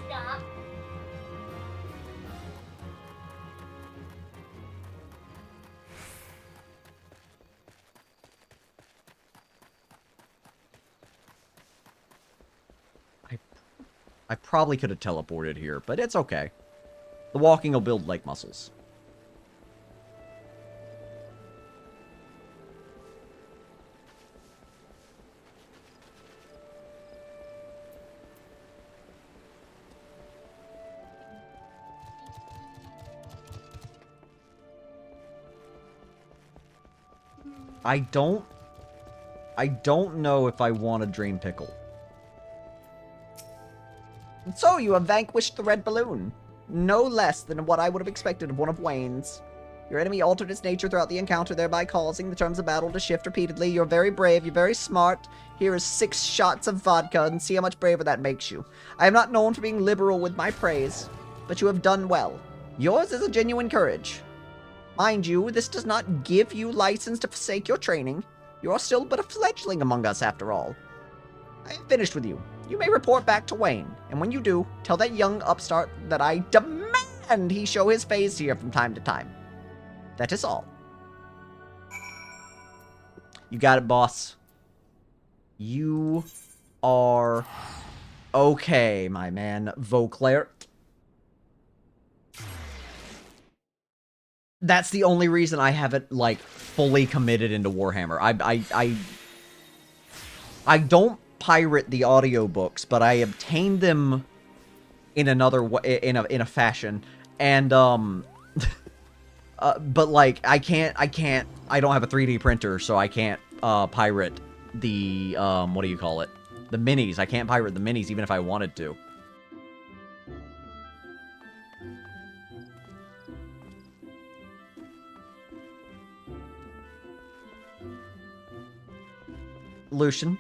Stop. I probably could have teleported here, but it's okay. The walking will build leg muscles. I don't know if I want a dream pickle. And so you have vanquished the red balloon. No less than what I would have expected of one of Wayne's. Your enemy altered its nature throughout the encounter, thereby causing the terms of battle to shift repeatedly. You're very brave, you're very smart. Here is 6 shots of vodka, and see how much braver that makes you. I am not known for being liberal with my praise, but you have done well. Yours is a genuine courage. Mind you, this does not give you license to forsake your training. You are still but a fledgling among us, after all. I am finished with you. You may report back to Wayne, and when you do, tell that young upstart that I demand he show his face here from time to time. That is all. You got it, boss. You are okay, my man, Vauclair. That's the only reason I haven't, like, fully committed into Warhammer. I don't pirate the audiobooks, but I obtained them in another way, in a fashion, and but like I don't have a 3D printer, so I can't pirate the what do you call it? The minis. I can't pirate the minis even if I wanted to. Lucian,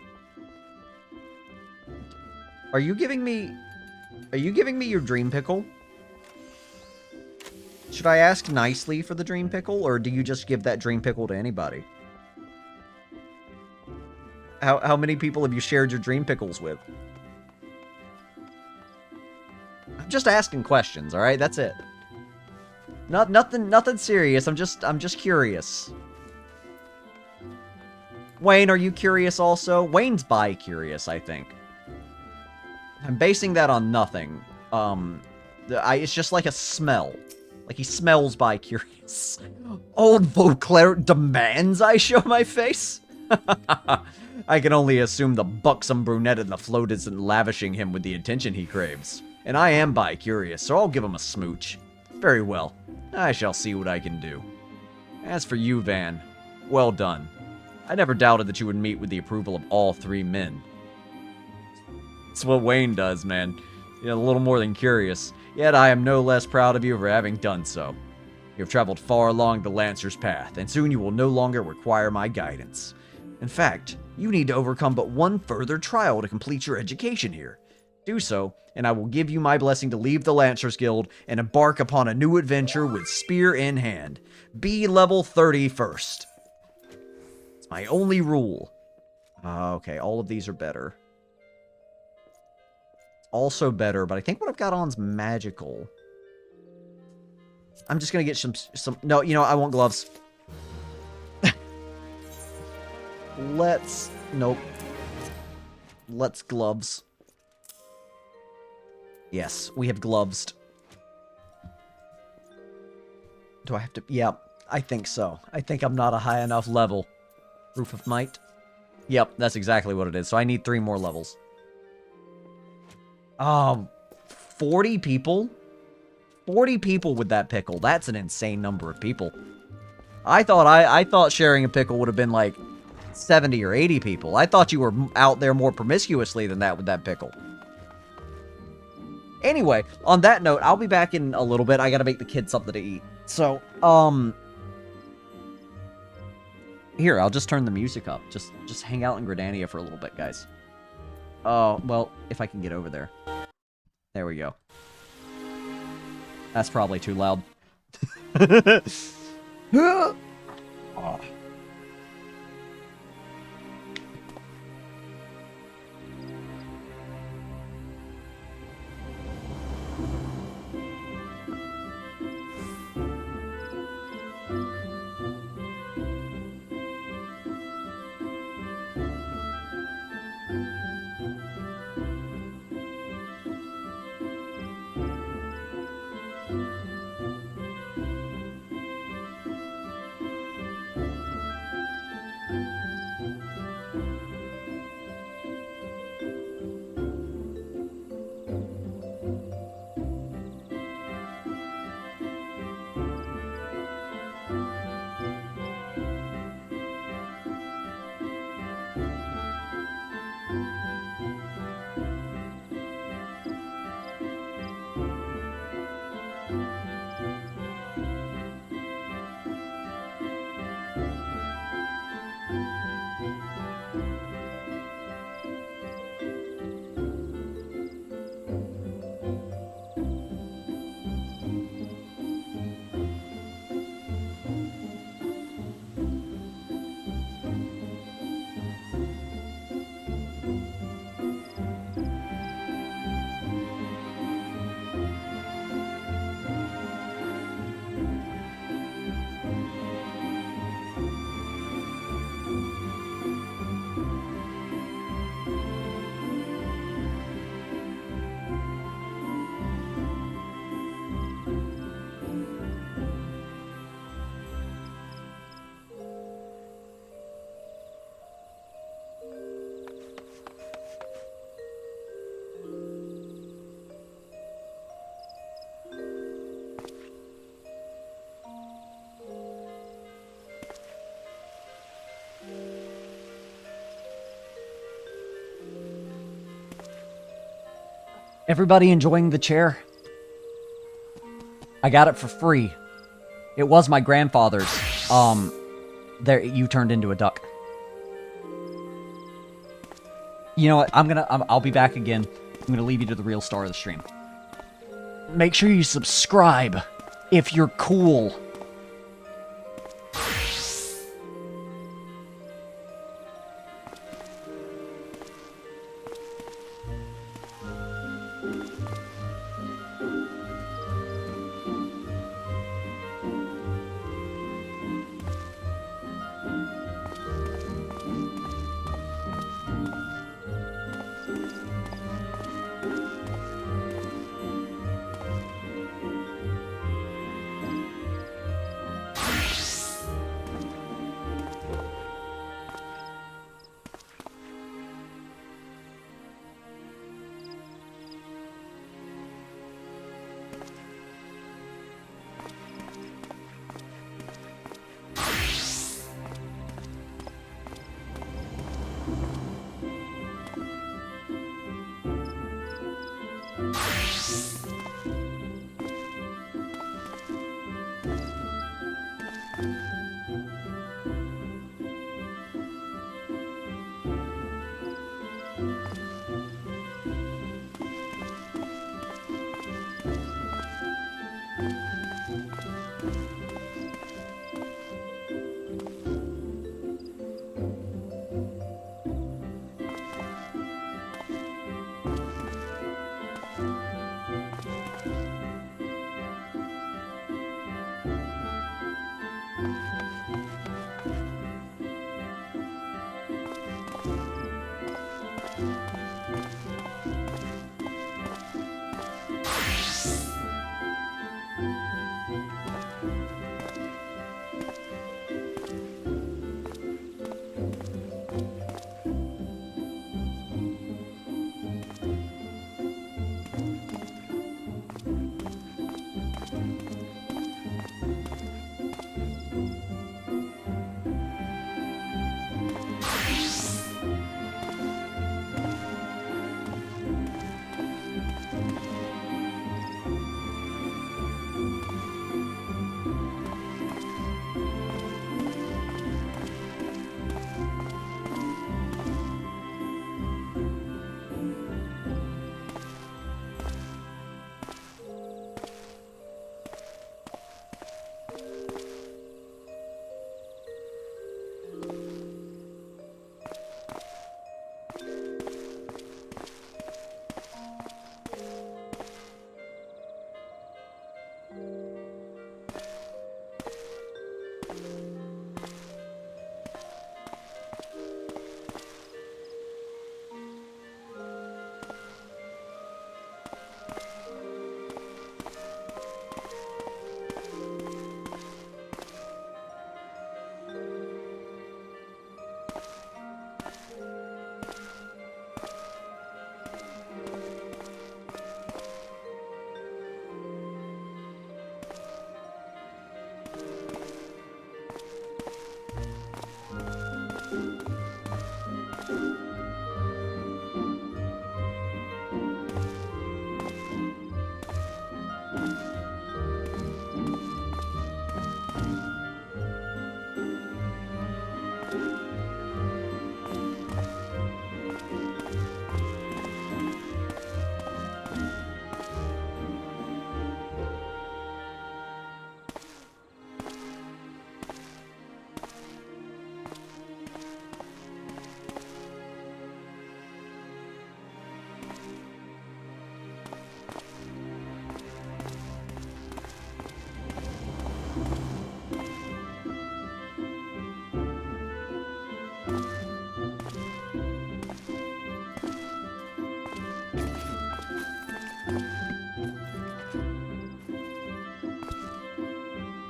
are you giving me your dream pickle? Should I ask nicely for the dream pickle, or do you just give that dream pickle to anybody? How many people have you shared your dream pickles with? I'm just asking questions, all right? That's it. Nothing serious. I'm just curious. Wayne, are you curious also? Wayne's bi-curious, I think. I'm basing that on nothing. It's just like a smell. Like, he smells bi-curious. Old Vauclair demands I show my face? I can only assume the buxom brunette in the float isn't lavishing him with the attention he craves. And I am bi-curious, so I'll give him a smooch. Very well. I shall see what I can do. As for you, Van, well done. I never doubted that you would meet with the approval of all 3 men. It's what Wayne does, man. You know, a little more than curious. Yet I am no less proud of you for having done so. You have traveled far along the Lancer's path, and soon you will no longer require my guidance. In fact, you need to overcome but one further trial to complete your education here. Do so, and I will give you my blessing to leave the Lancers Guild and embark upon a new adventure with spear in hand. Be level 30 first. It's my only rule. Okay, all of these are better. Also better, but I think what I've got on's magical. I'm just gonna get some... No, you know, I want gloves. Nope. Let's gloves. Yes, we have gloves. Do I have to... Yeah, I think so. I think I'm not a high enough level. Proof of Might? Yep, that's exactly what it is. So I need 3 more levels. 40 people? 40 people with that pickle. That's an insane number of people. I thought sharing a pickle would have been like 70 or 80 people. I thought you were out there more promiscuously than that with that pickle. Anyway, on that note, I'll be back in a little bit. I gotta make the kids something to eat. So, here, I'll just turn the music up. Just hang out in Gridania for a little bit, guys. Oh, well, if I can get over there. There we go. That's probably too loud. Oh. Everybody enjoying the chair? I got it for free. It was my grandfather's. There, you turned into a duck. You know what? I'll be back again. I'm gonna leave you to the real star of the stream. Make sure you subscribe if you're cool.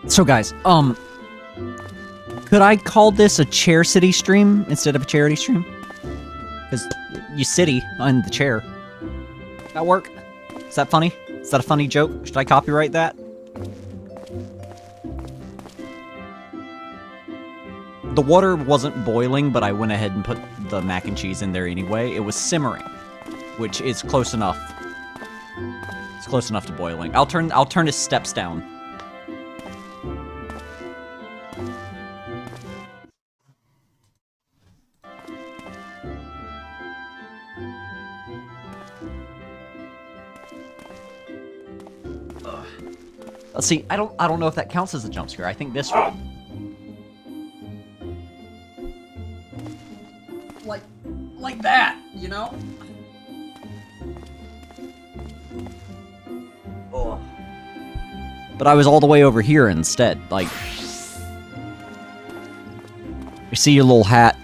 So guys, could I call this a Chair City stream instead of a charity stream? Because you city on the chair. That work? Is that funny? Is that a funny joke? Should I copyright that? The water wasn't boiling, but I went ahead and put the mac and cheese in there anyway. It was simmering, which is close enough It's close enough to boiling. I'll turn his steps down. Let's see. I don't know if that counts as a jump scare. I think this would. Like that, you know? Oh. But I was all the way over here instead. Like, I see your little hat.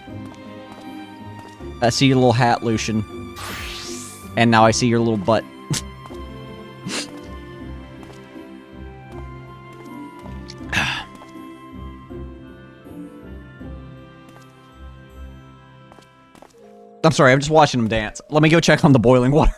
I see your little hat, Lucian. And now I see your little butt. I'm sorry, I'm just watching him dance. Let me go check on the boiling water.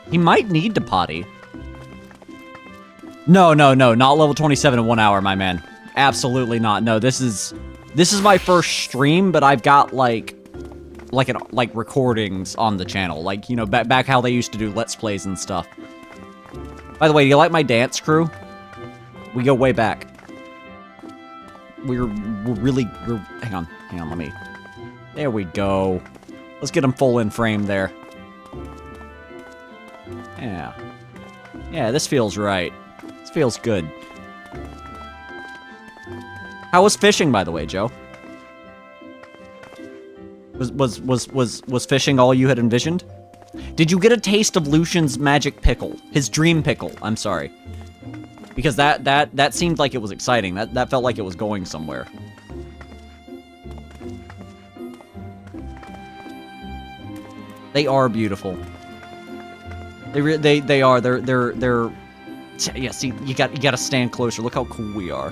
He might need to potty. No, not level 27 in 1 hour, my man. Absolutely not. No, this is my first stream, but I've got like recordings on the channel, like, you know, back how they used to do Let's Plays and stuff. By the way, do you like my dance crew? We go way back. We're hang on, let me. There we go. Let's get them full in frame there. Yeah, this feels right. This feels good. How was fishing, by the way, Joe? Was fishing all you had envisioned? Did you get a taste of Lucian's magic pickle? His dream pickle, I'm sorry. Because that seemed like it was exciting. That felt like it was going somewhere. They are beautiful. They are. They're. Yeah. See, you gotta stand closer. Look how cool we are.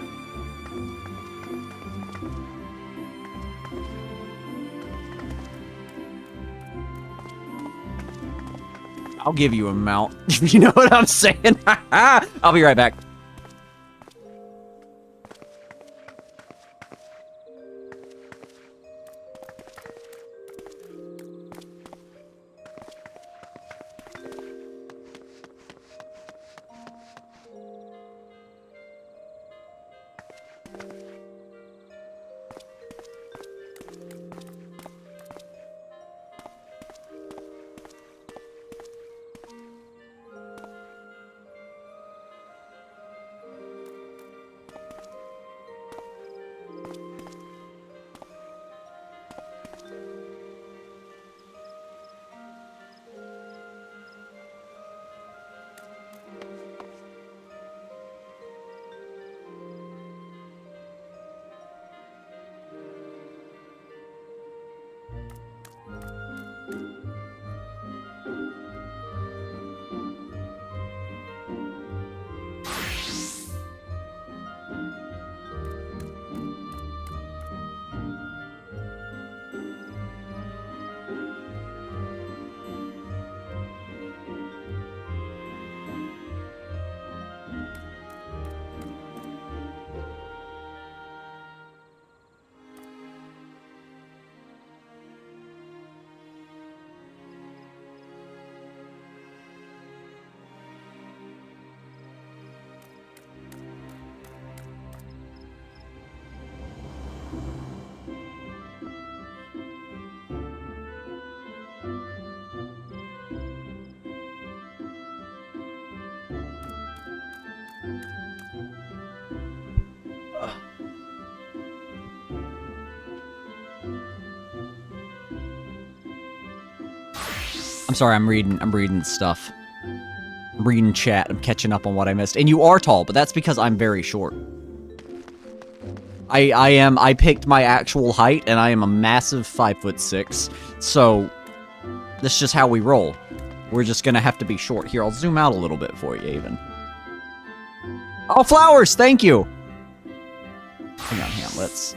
I'll give you a mount. You know what I'm saying? I'll be right back. I'm sorry, I'm reading stuff. I'm reading chat, I'm catching up on what I missed. And you are tall, but that's because I'm very short. I picked my actual height, and I am a massive 5'6", so that's just how we roll. We're just gonna have to be short. Here, I'll zoom out a little bit for you, even. Oh, flowers! Thank you! Hang on, let's...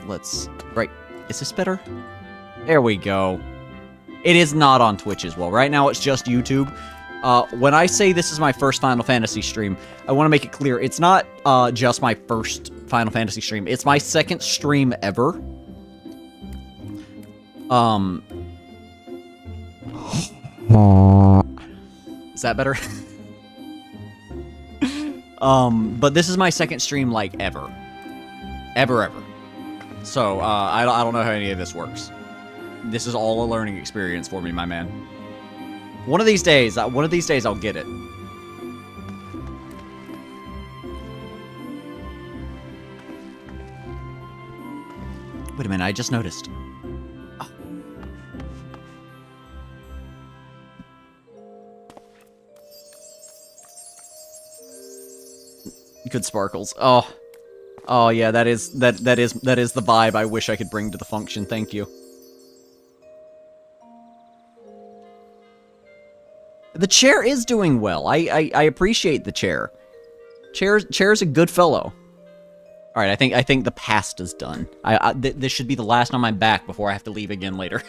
Right, is this better? There we go. It is not on Twitch as well. Right now, it's just YouTube. When I say this is my first Final Fantasy stream, I want to make it clear, it's not just my first Final Fantasy stream. It's my second stream ever. Is that better? But this is my second stream, like, ever. Ever. So, I don't know how any of this works. This is all a learning experience for me, my man. One of these days I'll get it. Wait a minute, I just noticed. Oh. Good sparkles. Oh. Oh yeah, that is the vibe I wish I could bring to the function. Thank you. The chair is doing well. I appreciate the chair. Chair's a good fellow. All right, I think the past is done. This should be the last on my back before I have to leave again later.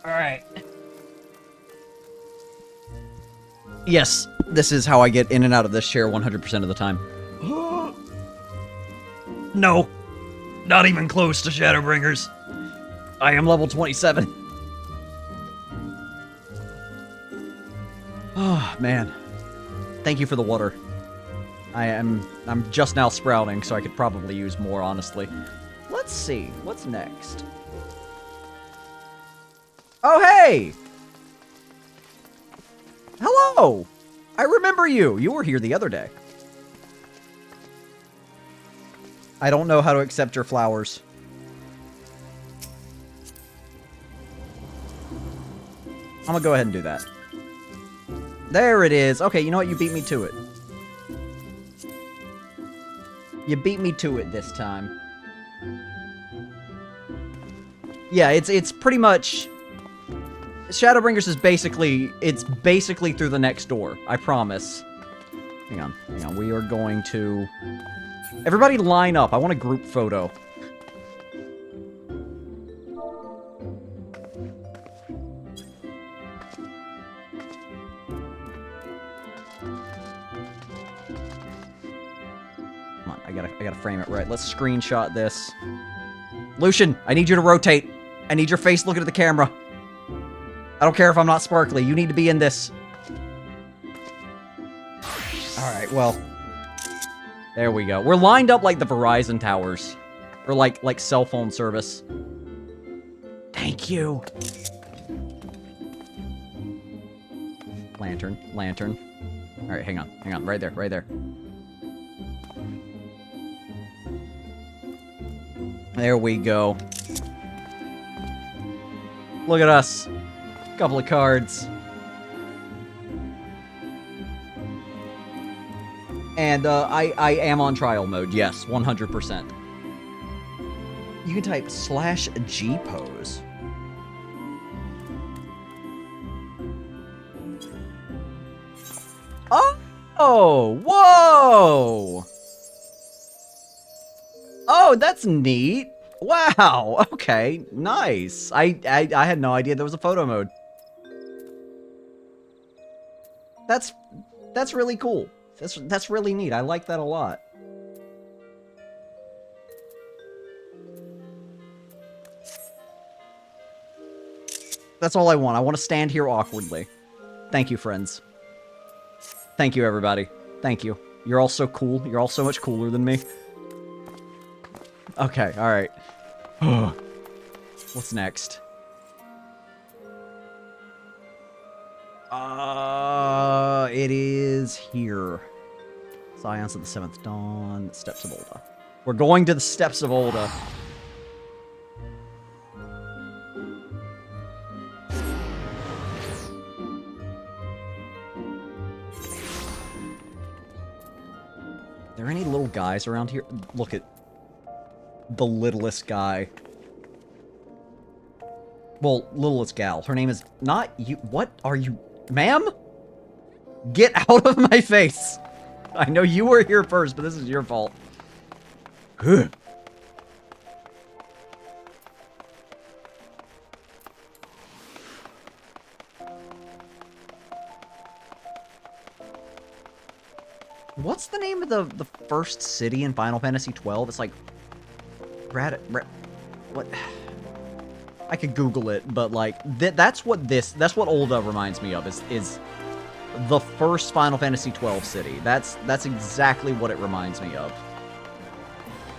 Alright. Yes, this is how I get in and out of this chair 100% of the time. No, not even close to Shadowbringers. I am level 27. Oh, man. Thank you for the water. I'm just now sprouting, so I could probably use more, honestly. Let's see, what's next? Oh, hey! Hello! I remember you! You were here the other day. I don't know how to accept your flowers. I'm gonna go ahead and do that. There it is. Okay, you know what? You beat me to it. You beat me to it this time. Yeah, it's pretty much... Shadowbringers is basically... It's basically through the next door. I promise. Hang on. Hang on. We are going to... Everybody line up. I want a group photo. Come on, I gotta frame it right. Let's screenshot this. Lucian, I need you to rotate. I need your face looking at the camera. I don't care if I'm not sparkly. You need to be in this. Alright, well. There we go. We're lined up like the Verizon towers. Or like cell phone service. Thank you. Lantern, lantern. Alright, hang on. Right there, right there. There we go. Look at us. Couple of cards. And I am on trial mode. Yes, 100%. You can type /G pose. Oh, whoa! Oh, that's neat. Wow. Okay, nice. I had no idea there was a photo mode. That's really cool. That's really neat. I like that a lot. That's all I want. I want to stand here awkwardly. Thank you, friends. Thank you, everybody. Thank you. You're all so cool. You're all so much cooler than me. Okay, alright. What's next? It is here. Scions of the Seventh Dawn, Steps of Olda. We're going to the Steps of Olda. Are there any little guys around here? Look at the littlest guy. Well, littlest gal. Her name is not you. What are you? Ma'am? Get out of my face. I know you were here first, but this is your fault. Ugh. What's the name of the first city in Final Fantasy XII? It's like... what? I could Google it, but like, that's what Olda reminds me of, is the first Final Fantasy XII city. That's exactly what it reminds me of.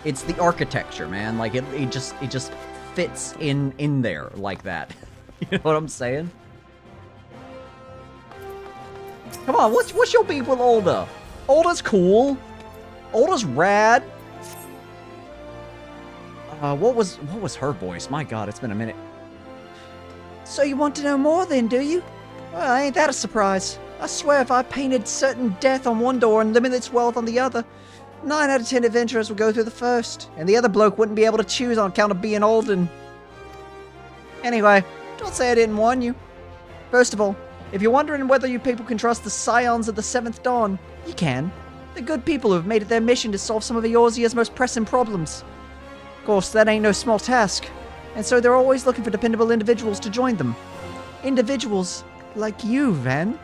It's the architecture, man. Like, it just fits in there like that. You know what I'm saying? Come on, what's your beef with Olda? Olda's cool. Olda's rad. What was her voice? My god, it's been a minute. So you want to know more then, do you? Well, ain't that a surprise? I swear if I painted certain death on one door and limitless wealth on the other, 9 out of 10 adventurers would go through the first, and the other bloke wouldn't be able to choose on account of being old and... Anyway, don't say I didn't warn you. First of all, if you're wondering whether you people can trust the Scions of the Seventh Dawn, you can. They're good people who have made it their mission to solve some of Eorzea's most pressing problems. Of course, that ain't no small task, and so they're always looking for dependable individuals to join them. Individuals like you, Van.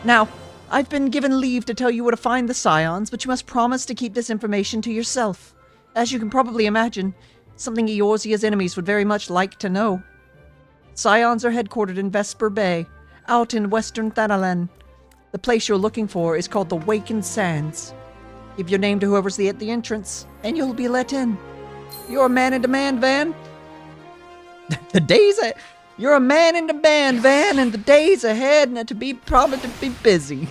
Now, I've been given leave to tell you where to find the Scions, but you must promise to keep this information to yourself. As you can probably imagine, something Eorzea's enemies would very much like to know. Scions are headquartered in Vesper Bay, out in western Thanalan. The place you're looking for is called the Wakened Sands. Give your name to whoever's at the entrance, and you'll be let in. You're a man in demand, Van. You're a man in demand, Van, and the days ahead and to be busy.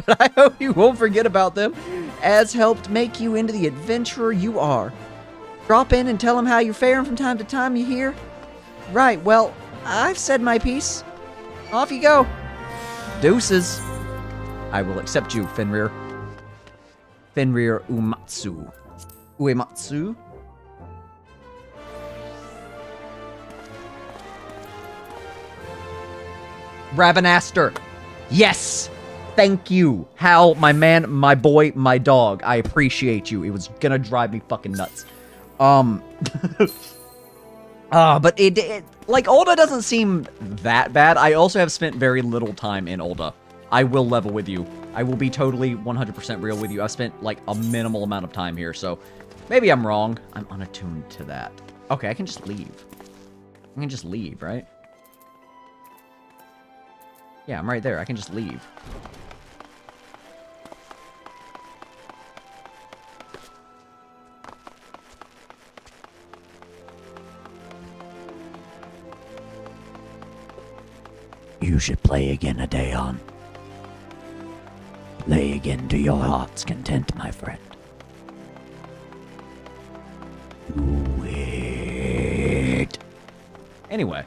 But I hope you won't forget about them, as helped make you into the adventurer you are. Drop in and tell them how you're faring from time to time, you hear? Right, well, I've said my piece. Off you go. Deuces. I will accept you, Fenrir. Fenrir Uematsu. Uematsu? Ravenaster. Yes! Thank you. Hal, my man, my boy, my dog. I appreciate you. It was gonna drive me fucking nuts. But it like, Ul'dah doesn't seem that bad. I also have spent very little time in Ul'dah. I will level with you. I will be totally 100% real with you. I've spent, like, a minimal amount of time here, so maybe I'm wrong. I'm unattuned to that. Okay, I can just leave. I can just leave, right? Yeah, I'm right there. I can just leave. You should play again a day on. Play again to your heart's content, my friend. Do it. Anyway.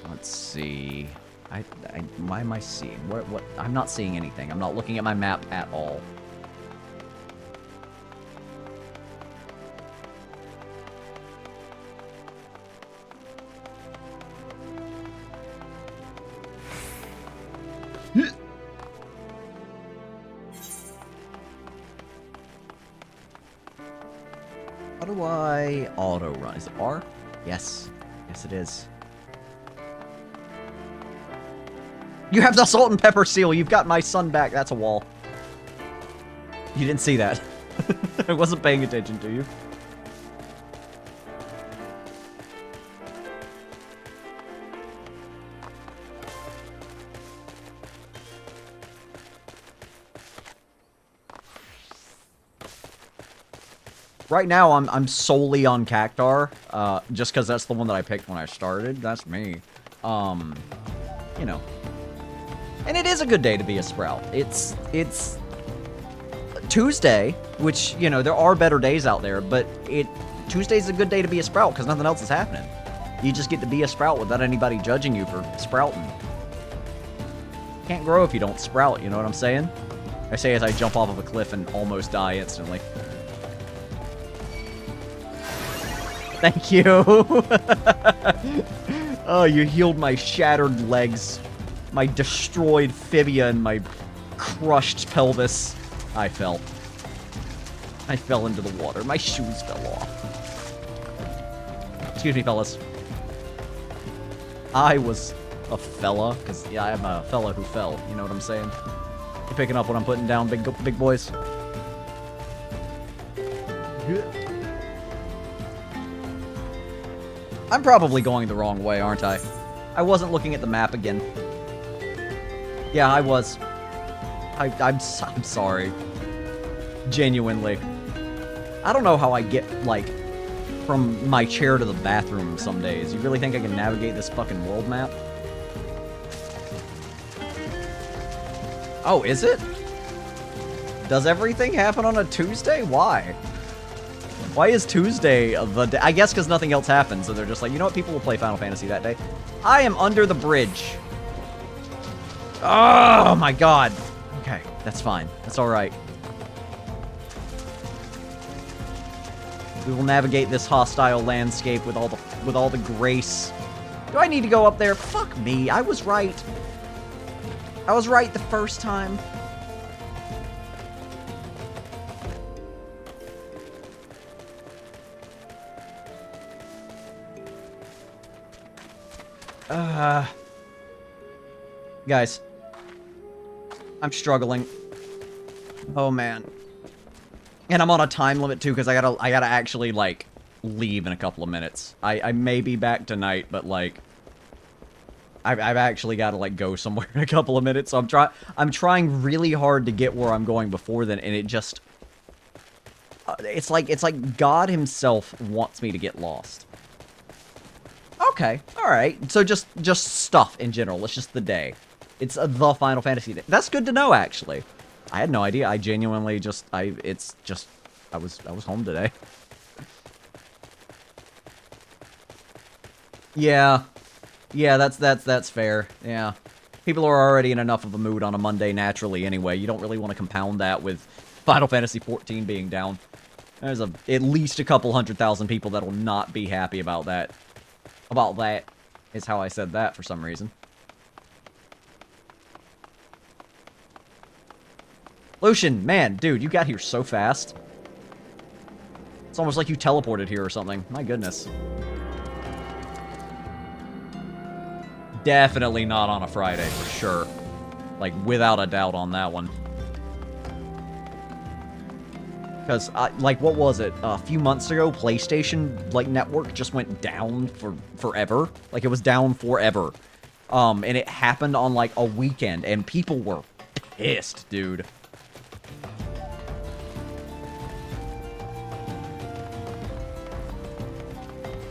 Let's see. Why am I seeing? What? I'm not seeing anything. I'm not looking at my map at all. How do I auto run? Is it R? Yes. Yes, it is. You have the salt and pepper seal. You've got my son back. That's a wall. You didn't see that. I wasn't paying attention to you. Right now, I'm solely on Cactar, just because that's the one that I picked when I started. That's me. You know. And it is a good day to be a Sprout. It's Tuesday, which, you know, there are better days out there, but Tuesday's a good day to be a Sprout, because nothing else is happening. You just get to be a Sprout without anybody judging you for sprouting. Can't grow if you don't sprout, you know what I'm saying? I say as I jump off of a cliff and almost die instantly. Thank you. Oh, you healed my shattered legs, my destroyed fibia, and my crushed pelvis. I fell into the water. My shoes fell off. Excuse me, fellas. I was a fella, because, yeah, I'm a fella who fell. You know what I'm saying? You picking up what I'm putting down, big boys? I'm probably going the wrong way, aren't I? I wasn't looking at the map again. Yeah, I was. I'm sorry. Genuinely. I don't know how I get, like, from my chair to the bathroom some days. You really think I can navigate this fucking world map? Oh, is it? Does everything happen on a Tuesday? Why? Why is Tuesday the day? I guess because nothing else happens, so they're just like, you know what, people will play Final Fantasy that day. I am under the bridge. Oh my god. Okay, that's fine. That's alright. We will navigate this hostile landscape with all the grace. Do I need to go up there? Fuck me. I was right. I was right the first time. Guys. I'm struggling. Oh, man. And I'm on a time limit, too, because I gotta actually, like, leave in a couple of minutes. I may be back tonight, but, like... I've actually gotta, like, go somewhere in a couple of minutes, so I'm trying really hard to get where I'm going before then, and it just... it's like God himself wants me to get lost. Okay, alright. So just stuff in general. It's just the day. It's the Final Fantasy day. That's good to know, actually. I had no idea. I genuinely just... I was home today. Yeah. Yeah, that's fair. Yeah. People are already in enough of a mood on a Monday naturally anyway. You don't really want to compound that with Final Fantasy XIV being down. There's at least a couple 100,000 people that will not be happy about that. About that is how I said that for some reason. Lucian, man, dude, you got here so fast. It's almost like you teleported here or something. My goodness. Definitely not on a Friday, for sure. Like, without a doubt on that one. Because, like, what was it? A few months ago, PlayStation, like, network just went down for forever. Like, it was down forever. And it happened on, like, a weekend, and people were pissed, dude.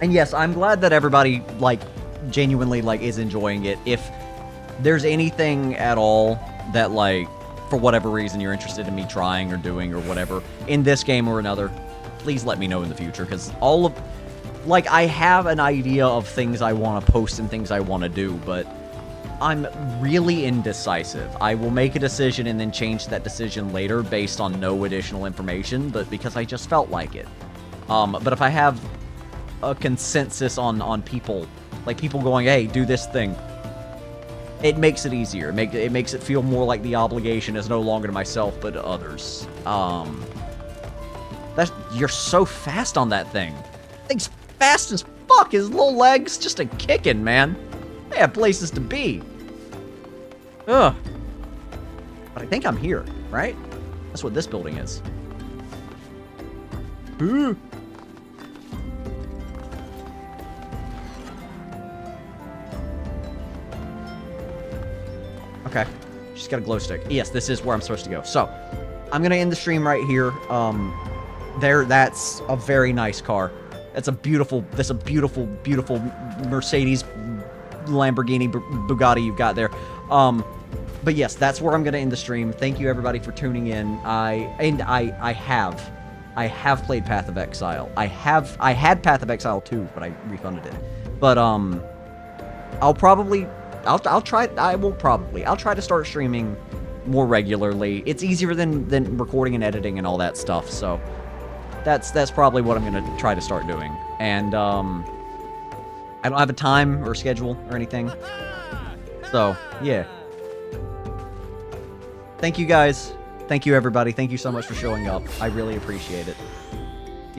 And yes, I'm glad that everybody, like, genuinely, like, is enjoying it. If there's anything at all that, like, for whatever reason you're interested in me trying or doing or whatever, in this game or another, please let me know in the future, because all of... Like, I have an idea of things I want to post and things I want to do, but I'm really indecisive. I will make a decision and then change that decision later based on no additional information, but because I just felt like it. But if I have a consensus on people, like people going, hey, do this thing, it makes it easier. It makes it feel more like the obligation is no longer to myself, but to others. You're so fast on that thing. Thing's fast as fuck. His little legs just a kicking, man. They have places to be. Ugh. But I think I'm here, right? That's what this building is. Ooh. Okay. She's got a glow stick. Yes, this is where I'm supposed to go. So, I'm gonna end the stream right here. That's a very nice car. That's a beautiful beautiful Mercedes, Lamborghini, Bugatti you've got there. But yes, that's where I'm gonna end the stream. Thank you everybody for tuning in. I have played Path of Exile. I had Path of Exile 2, but I refunded it. But I'll try to start streaming more regularly. It's easier than recording and editing and all that stuff, so that's probably what I'm gonna try to start doing. And I don't have a time or schedule or anything. So, yeah. Thank you guys. Thank you everybody. Thank you so much for showing up. I really appreciate it.